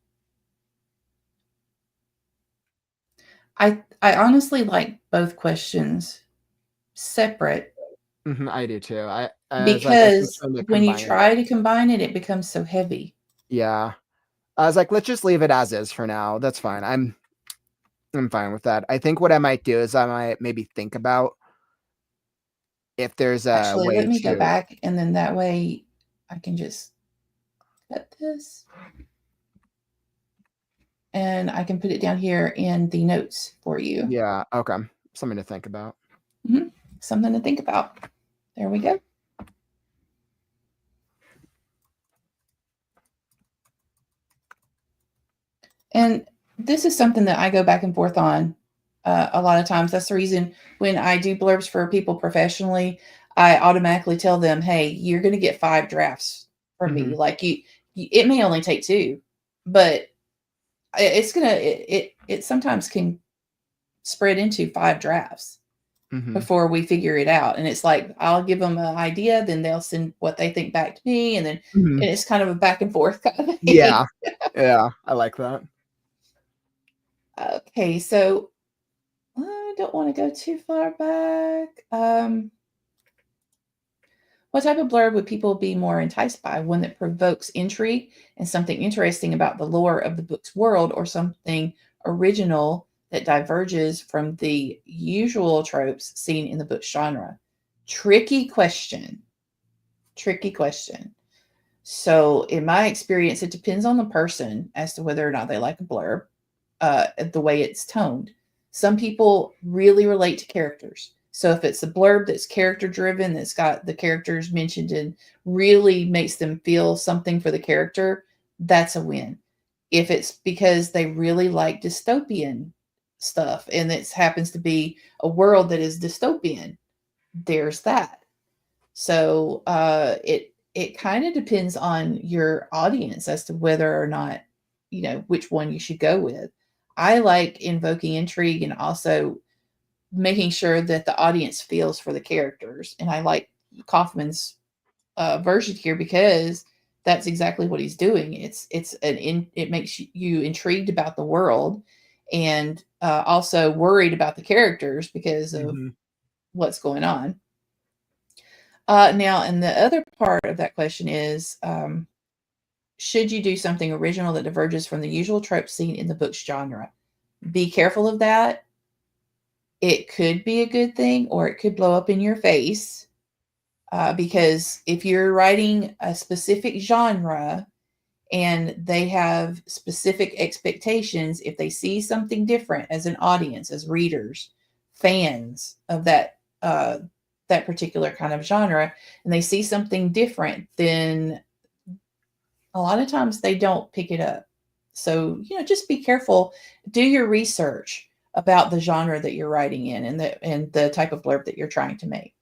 I honestly like both questions separate I do too. I was like, I think because trying to when you combine it. try to combine it, it becomes so heavy. Yeah. I was like, let's just leave it as is for now. That's fine. I'm fine with that. I think what I might do is I might maybe think about if there's a Actually, let way me go to. back and then that way I can just cut this and I can put it down here in the notes for you. Yeah, okay. Something to think about. Mhm. Something to think about. There we go. And this is something that I go back and forth on a lot of times. That's the reason when I do blurbs for people professionally, I automatically tell them, "Hey, you're going to get 5 drafts from me. Mhm, Like it may only take 2, but it's gonna it sometimes can spread into 5 drafts mhm, before we figure it out. And it's like I'll give them an idea, then they'll send what they think back to me, and then mhm. and it's kind of a back and forth kind of thing. Yeah, yeah, I like that. Okay, so I don't want to go too far back. What type of blurb would people be more enticed by? One that provokes intrigue and something interesting about the lore of the book's world, or something original that diverges from the usual tropes seen in the book genre? Tricky question. Tricky question. So, in my experience, it depends on the person as to whether or not they like a blurb, the way it's toned. Some people really relate to characters. So, if it's a blurb that's character driven, that's got the characters mentioned and really makes them feel something for the character, that's a win. If it's because they really like dystopian stuff and it happens to be a world that is dystopian, there's that. So it kind of depends on your audience as to whether or not which one you should go with. I like invoking intrigue and also making sure that the audience feels for the characters, and I like Kaufman's version here because that's exactly what he's doing. It makes you intrigued about the world and also worried about the characters because of Mhm, what's going on. Now, and the other part of that question is, should you do something original that diverges from the usual tropes seen in the book's genre? Be careful of that. It could be a good thing, or it could blow up in your face. Because if you're writing a specific genre and they have specific expectations, if they see something different as an audience, as readers, fans of that particular kind of genre, and they see something different, then a lot of times they don't pick it up. So, just be careful, do your research about the genre that you're writing in and the type of blurb that you're trying to make.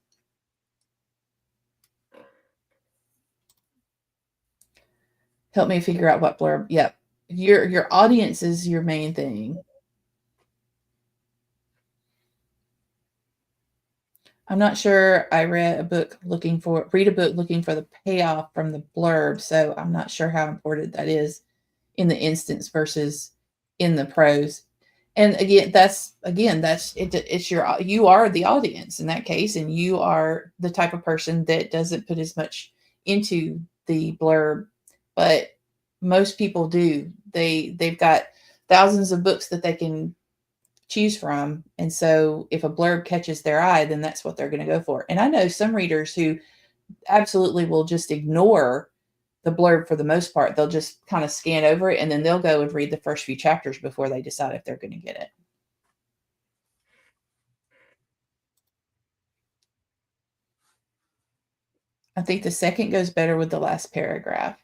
Help me figure out what blurb. Yep. Your audience is your main thing. I'm not sure I read a book looking for the payoff from the blurb, so I'm not sure how important that is in the instance versus in the prose. And again, that's it. It's you are the audience in that case, and you are the type of person that doesn't put as much into the blurb, but most people do. They've got thousands of books that they can choose from, and so if a blurb catches their eye, then that's what they're going to go for. And I know some readers who absolutely will just ignore the blurb for the most part. They'll just kind of scan over it and then they'll go and read the first few chapters before they decide if they're going to get it. I think the second goes better with the last paragraph.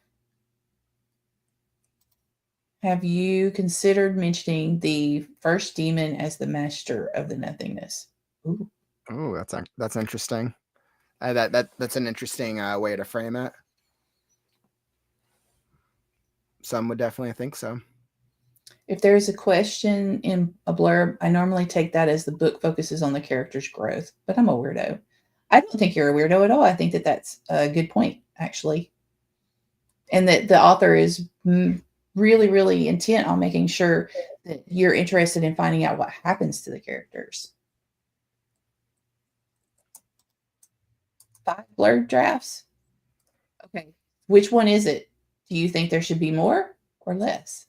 Have you considered mentioning the first demon as the master of the nothingness? Ooh. Oh, that's interesting. That's an interesting way to frame it. Some would definitely think so. If there's a question in a blurb, I normally take that as the book focuses on the character's growth, but I'm a weirdo. I don't think you're a weirdo at all. I think that that's a good point, actually. And that the author is really, really intent on making sure that you're interested in finding out what happens to the characters. 5 blurb drafts? Okay. Which one is it? Do you think there should be more or less?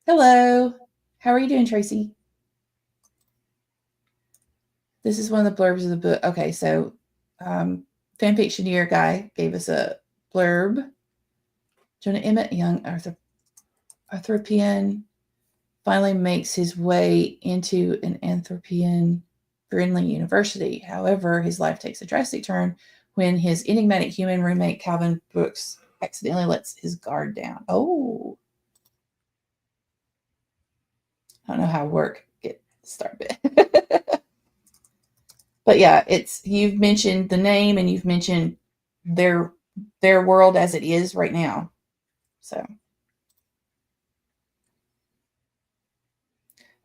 Hello. How are you doing, Tracy? This is one of the blurbs of the book. Okay, so fanfictioneer guy gave us a blurb. Jonah Emmett, young Anthropian, finally makes his way into an Anthropian-friendly university. However, his life takes a drastic turn when his enigmatic human roommate Calvin Brooks accidentally lets his guard down. Oh. I don't know how work get started. But yeah, you've mentioned the name and you've mentioned their world as it is right now. So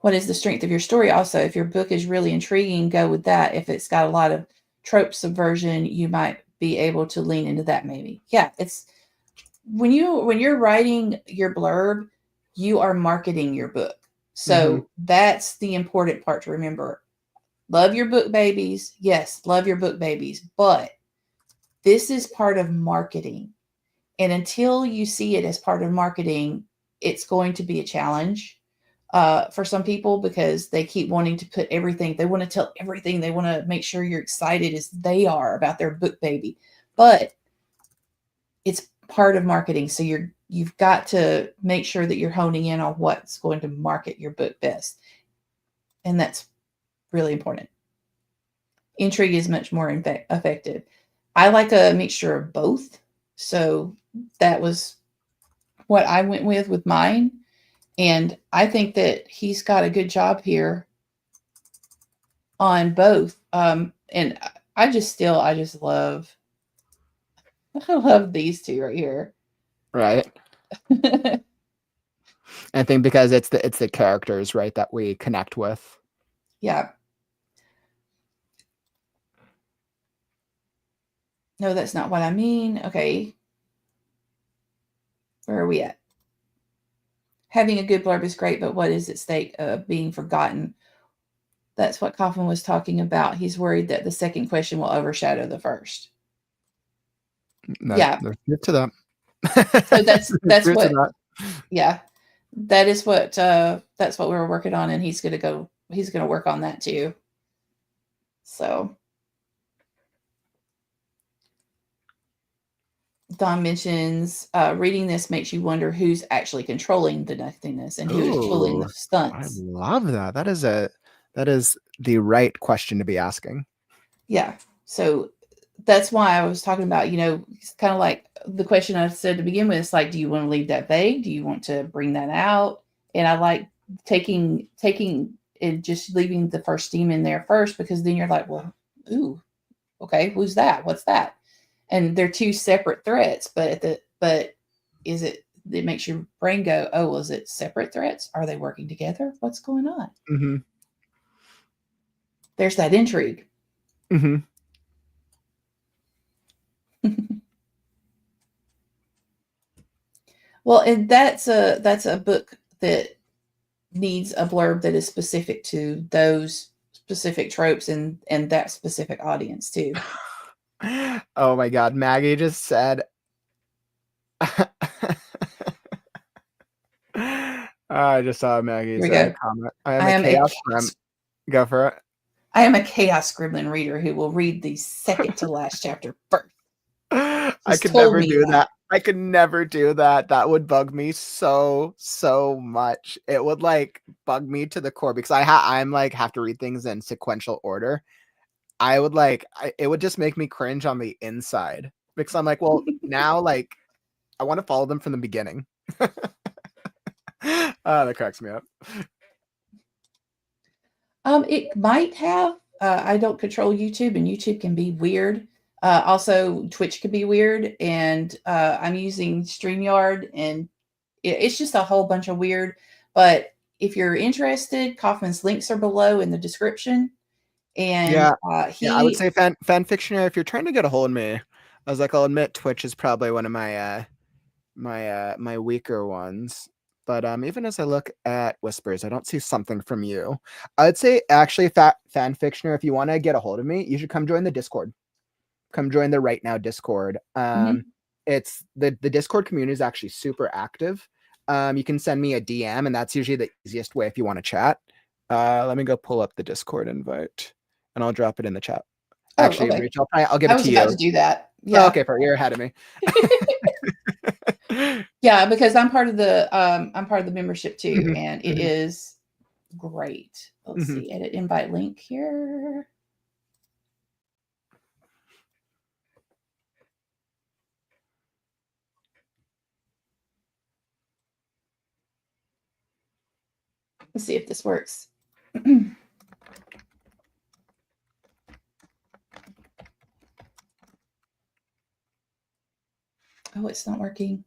what is the strength of your story? Also, if your book is really intriguing, go with that. If it's got a lot of trope subversion, you might be able to lean into that maybe. Yeah, it's when you're writing your blurb, you are marketing your book. So that's the important part to remember. Love your book babies. Yes, love your book babies. But this is part of marketing. And until you see it as part of marketing, it's going to be a challenge for some people because they keep wanting to put everything. They want to tell everything. They want to make sure you're excited as they are about their book baby. But it's part of marketing. So you've got to make sure that you're honing in on what's going to market your book best. And that's really important. Intrigue is much more effective. I like a mixture of both. So that was what I went with mine. And I think that he's got a good job here on both. And I just love, I love these two right here. Right. I think because it's the characters, right, that we connect with. Yeah. No, that's not what I mean. Okay. Where are we at? Having a good blurb is great, but what is at stake of being forgotten? That's what Kauffman was talking about. He's worried that the second question will overshadow the first. Yeah. There's truth to that. So that's what. That. Yeah, that's what we were working on, and he's gonna work on that too. So Don mentions reading this makes you wonder who's actually controlling the nothingness and who is pulling the stunts. I love that. That is the right question to be asking. Yeah. So that's why I was talking about, it's kind of like the question I said to begin with. It's like, do you want to leave that vague? Do you want to bring that out? And I like taking and just leaving the first demon there first, because then you're like, well, ooh, okay, who's that? What's that? And they're two separate threats, but is it makes your brain go, oh, well, is it separate threats? Are they working together? What's going on? Mm-hmm. There's that intrigue. Mm-hmm. Well, and that's a book that needs a blurb that is specific to those specific tropes and that specific audience too. Oh my God, Maggie just said. I just saw Maggie's comment. I am a chaos scribbler. Go for it. I am a chaos scribbling reader who will read the second to last chapter first. I could never do that. I could never do that. That would bug me so much. It would bug me to the core because I'm have to read things in sequential order. I would it would just make me cringe on the inside. because I'm like, well, now like I want to follow them from the beginning. That cracks me up. It might have. I don't control YouTube, and YouTube can be weird. Also, Twitch could be weird, and I'm using StreamYard, and it's just a whole bunch of weird. But if you're interested, Kauffman's links are below in the description. And Yeah, I would say fan fiction. If you're trying to get a hold of me, I was like, I'll admit Twitch is probably one of my my weaker ones. But even as I look at Whispers, I don't see something from you. I'd say actually, fan fictioner, if you want to get a hold of me, you should come join the Discord. Come join the Right Now Discord. It's the Discord community is actually super active. You can send me a DM, and that's usually the easiest way if you want to chat. Let me go pull up the Discord invite, and I'll drop it in the chat. Oh, Actually, okay. Rachel, I'll give it to you. I was about to do that. Yeah. Oh, okay, you're ahead of me. Yeah, because I'm part of the membership too, and it is great. Let's see, edit invite link here. Let's see if this works. Oh, it's not working.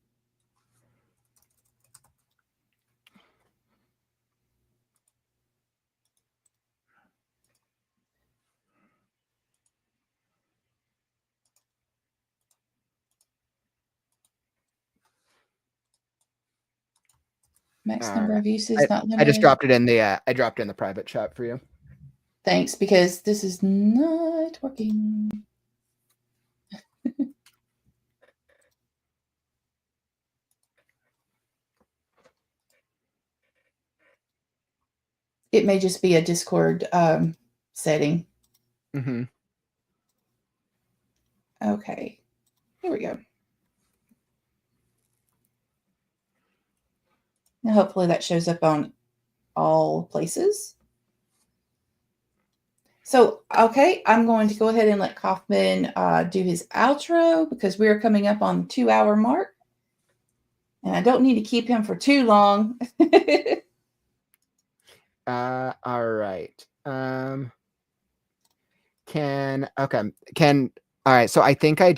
Max number of uses not limited. I just dropped it in the private chat for you. Thanks, because this is not working. It may just be a Discord setting. Okay, here we go. Now, hopefully that shows up on all places. So, okay, I'm going to go ahead and let Kauffman do his outro because we are coming up on the 2-hour mark. And I don't need to keep him for too long. All right. All right. So I think I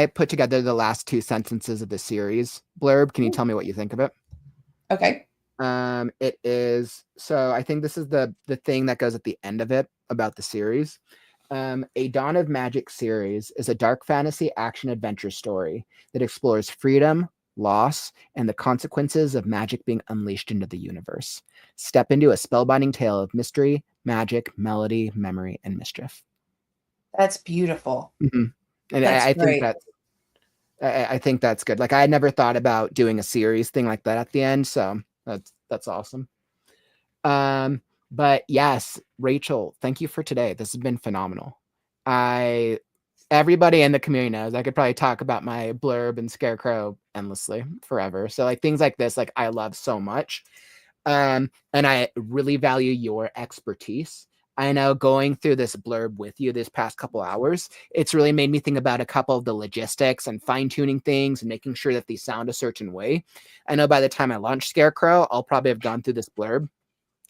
put together the last 2 sentences of the series blurb. Can you tell me what you think of it? Okay. It is, so I think this is the thing that goes at the end of it about the series. A Dawn of Magic series is a dark fantasy action adventure story that explores freedom, loss, and the consequences of magic being unleashed into the universe. Step into a spellbinding tale of mystery, magic, melody, memory, and mischief. That's beautiful. And I think that's good. Like I had never thought about doing a series thing like that at the end, so that's awesome. But yes, Rachel, thank you for today. This has been phenomenal. Everybody in the community knows I could probably talk about my blurb and Scarecrow endlessly forever. So like things like this, like I love so much. And I really value your expertise. I know going through this blurb with you this past couple hours, it's really made me think about a couple of the logistics and fine-tuning things and making sure that these sound a certain way. I know by the time I launch Scarecrow, I'll probably have gone through this blurb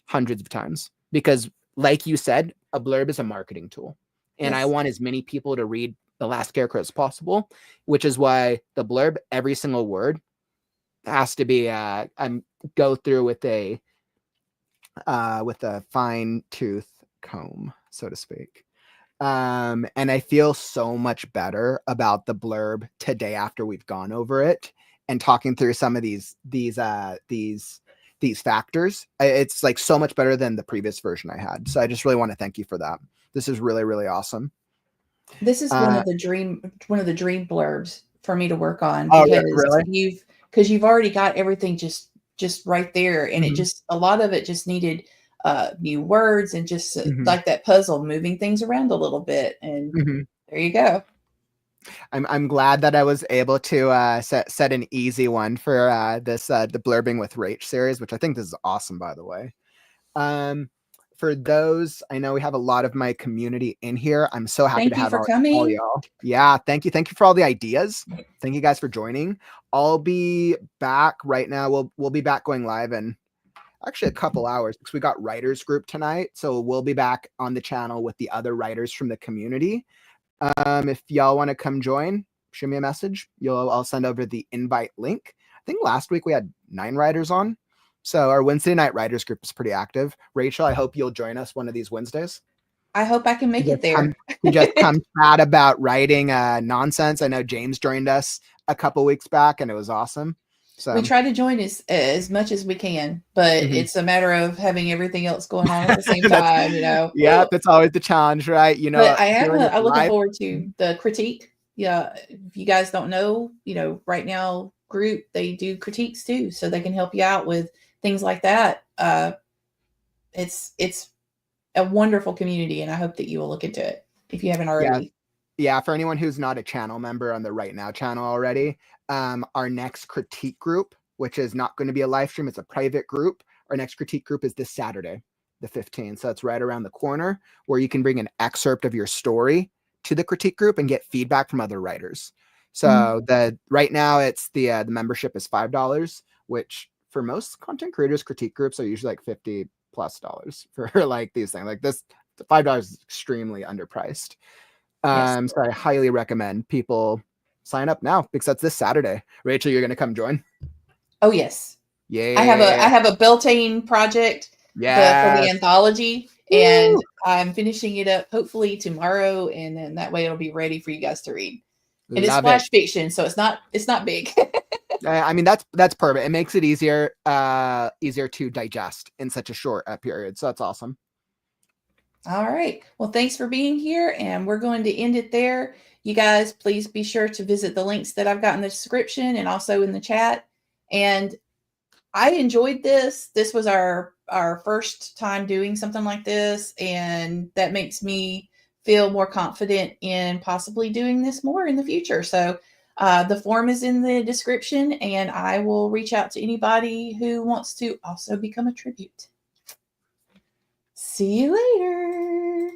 hundreds of times because, like you said, a blurb is a marketing tool. And I want as many people to read The Last Scarecrow as possible, which is why the blurb, every single word has to be go through with a fine tooth comb, so to speak. And I feel so much better about the blurb today after we've gone over it and talking through some of these factors. It's like so much better than the previous version I had. So I just really want to thank you for that. This is really, really awesome. This is one of the dream blurbs for me to work on because you've already got everything just right there, and it just a lot of it just needed new words and just like that puzzle, moving things around a little bit, and there you go. I'm glad that I was able to set an easy one for this the Blurbing with Rach series, which I think this is awesome, by the way. for those, I know we have a lot of my community in here. I'm so happy Thank to you have for all coming. y'all. Yeah, thank you. Thank you for all the ideas. Thank you guys for joining. I'll be back right now. We'll be back going live in actually a couple hours because we got writers group tonight. So we'll be back on the channel with the other writers from the community. If y'all want to come join, shoot me a message. I'll send over the invite link. I think last week we had 9 writers on. So our Wednesday night writers group is pretty active. Rachel, I hope you'll join us one of these Wednesdays. I hope I can make it there. Just come chat about writing nonsense. I know James joined us a couple weeks back and it was awesome. So We try to join as much as we can, but it's a matter of having everything else going on at the same time, Yeah, that's always the challenge, right? But I'm looking forward to the critique. Yeah, if you guys don't know, right now group they do critiques too, so they can help you out with things like that. It's a wonderful community, and I hope that you will look into it if you haven't already. Yeah, for anyone who's not a channel member on the Right Now channel already, our next critique group, which is not going to be a live stream, it's a private group. Our next critique group is this Saturday, the 15th. So it's right around the corner where you can bring an excerpt of your story to the critique group and get feedback from other writers. So right now it's the membership is $5, which for most content creators, critique groups are usually like $50+ for like these things. Like this, $5 is extremely underpriced. Yes. So I highly recommend people sign up now because that's this Saturday. Rachel, you're gonna come join? Oh yes. Yeah. I have a Beltane project for the anthology, and I'm finishing it up hopefully tomorrow, and then that way it'll be ready for you guys to read. And it's flash fiction, so it's not big. I mean that's perfect. It makes it easier to digest in such a short period. So that's awesome. All right. Well, thanks for being here, and we're going to end it there. You guys, please be sure to visit the links that I've got in the description and also in the chat. And I enjoyed this. This was our first time doing something like this, and that makes me feel more confident in possibly doing this more in the future. So the form is in the description, and I will reach out to anybody who wants to also become a tribute. See you later.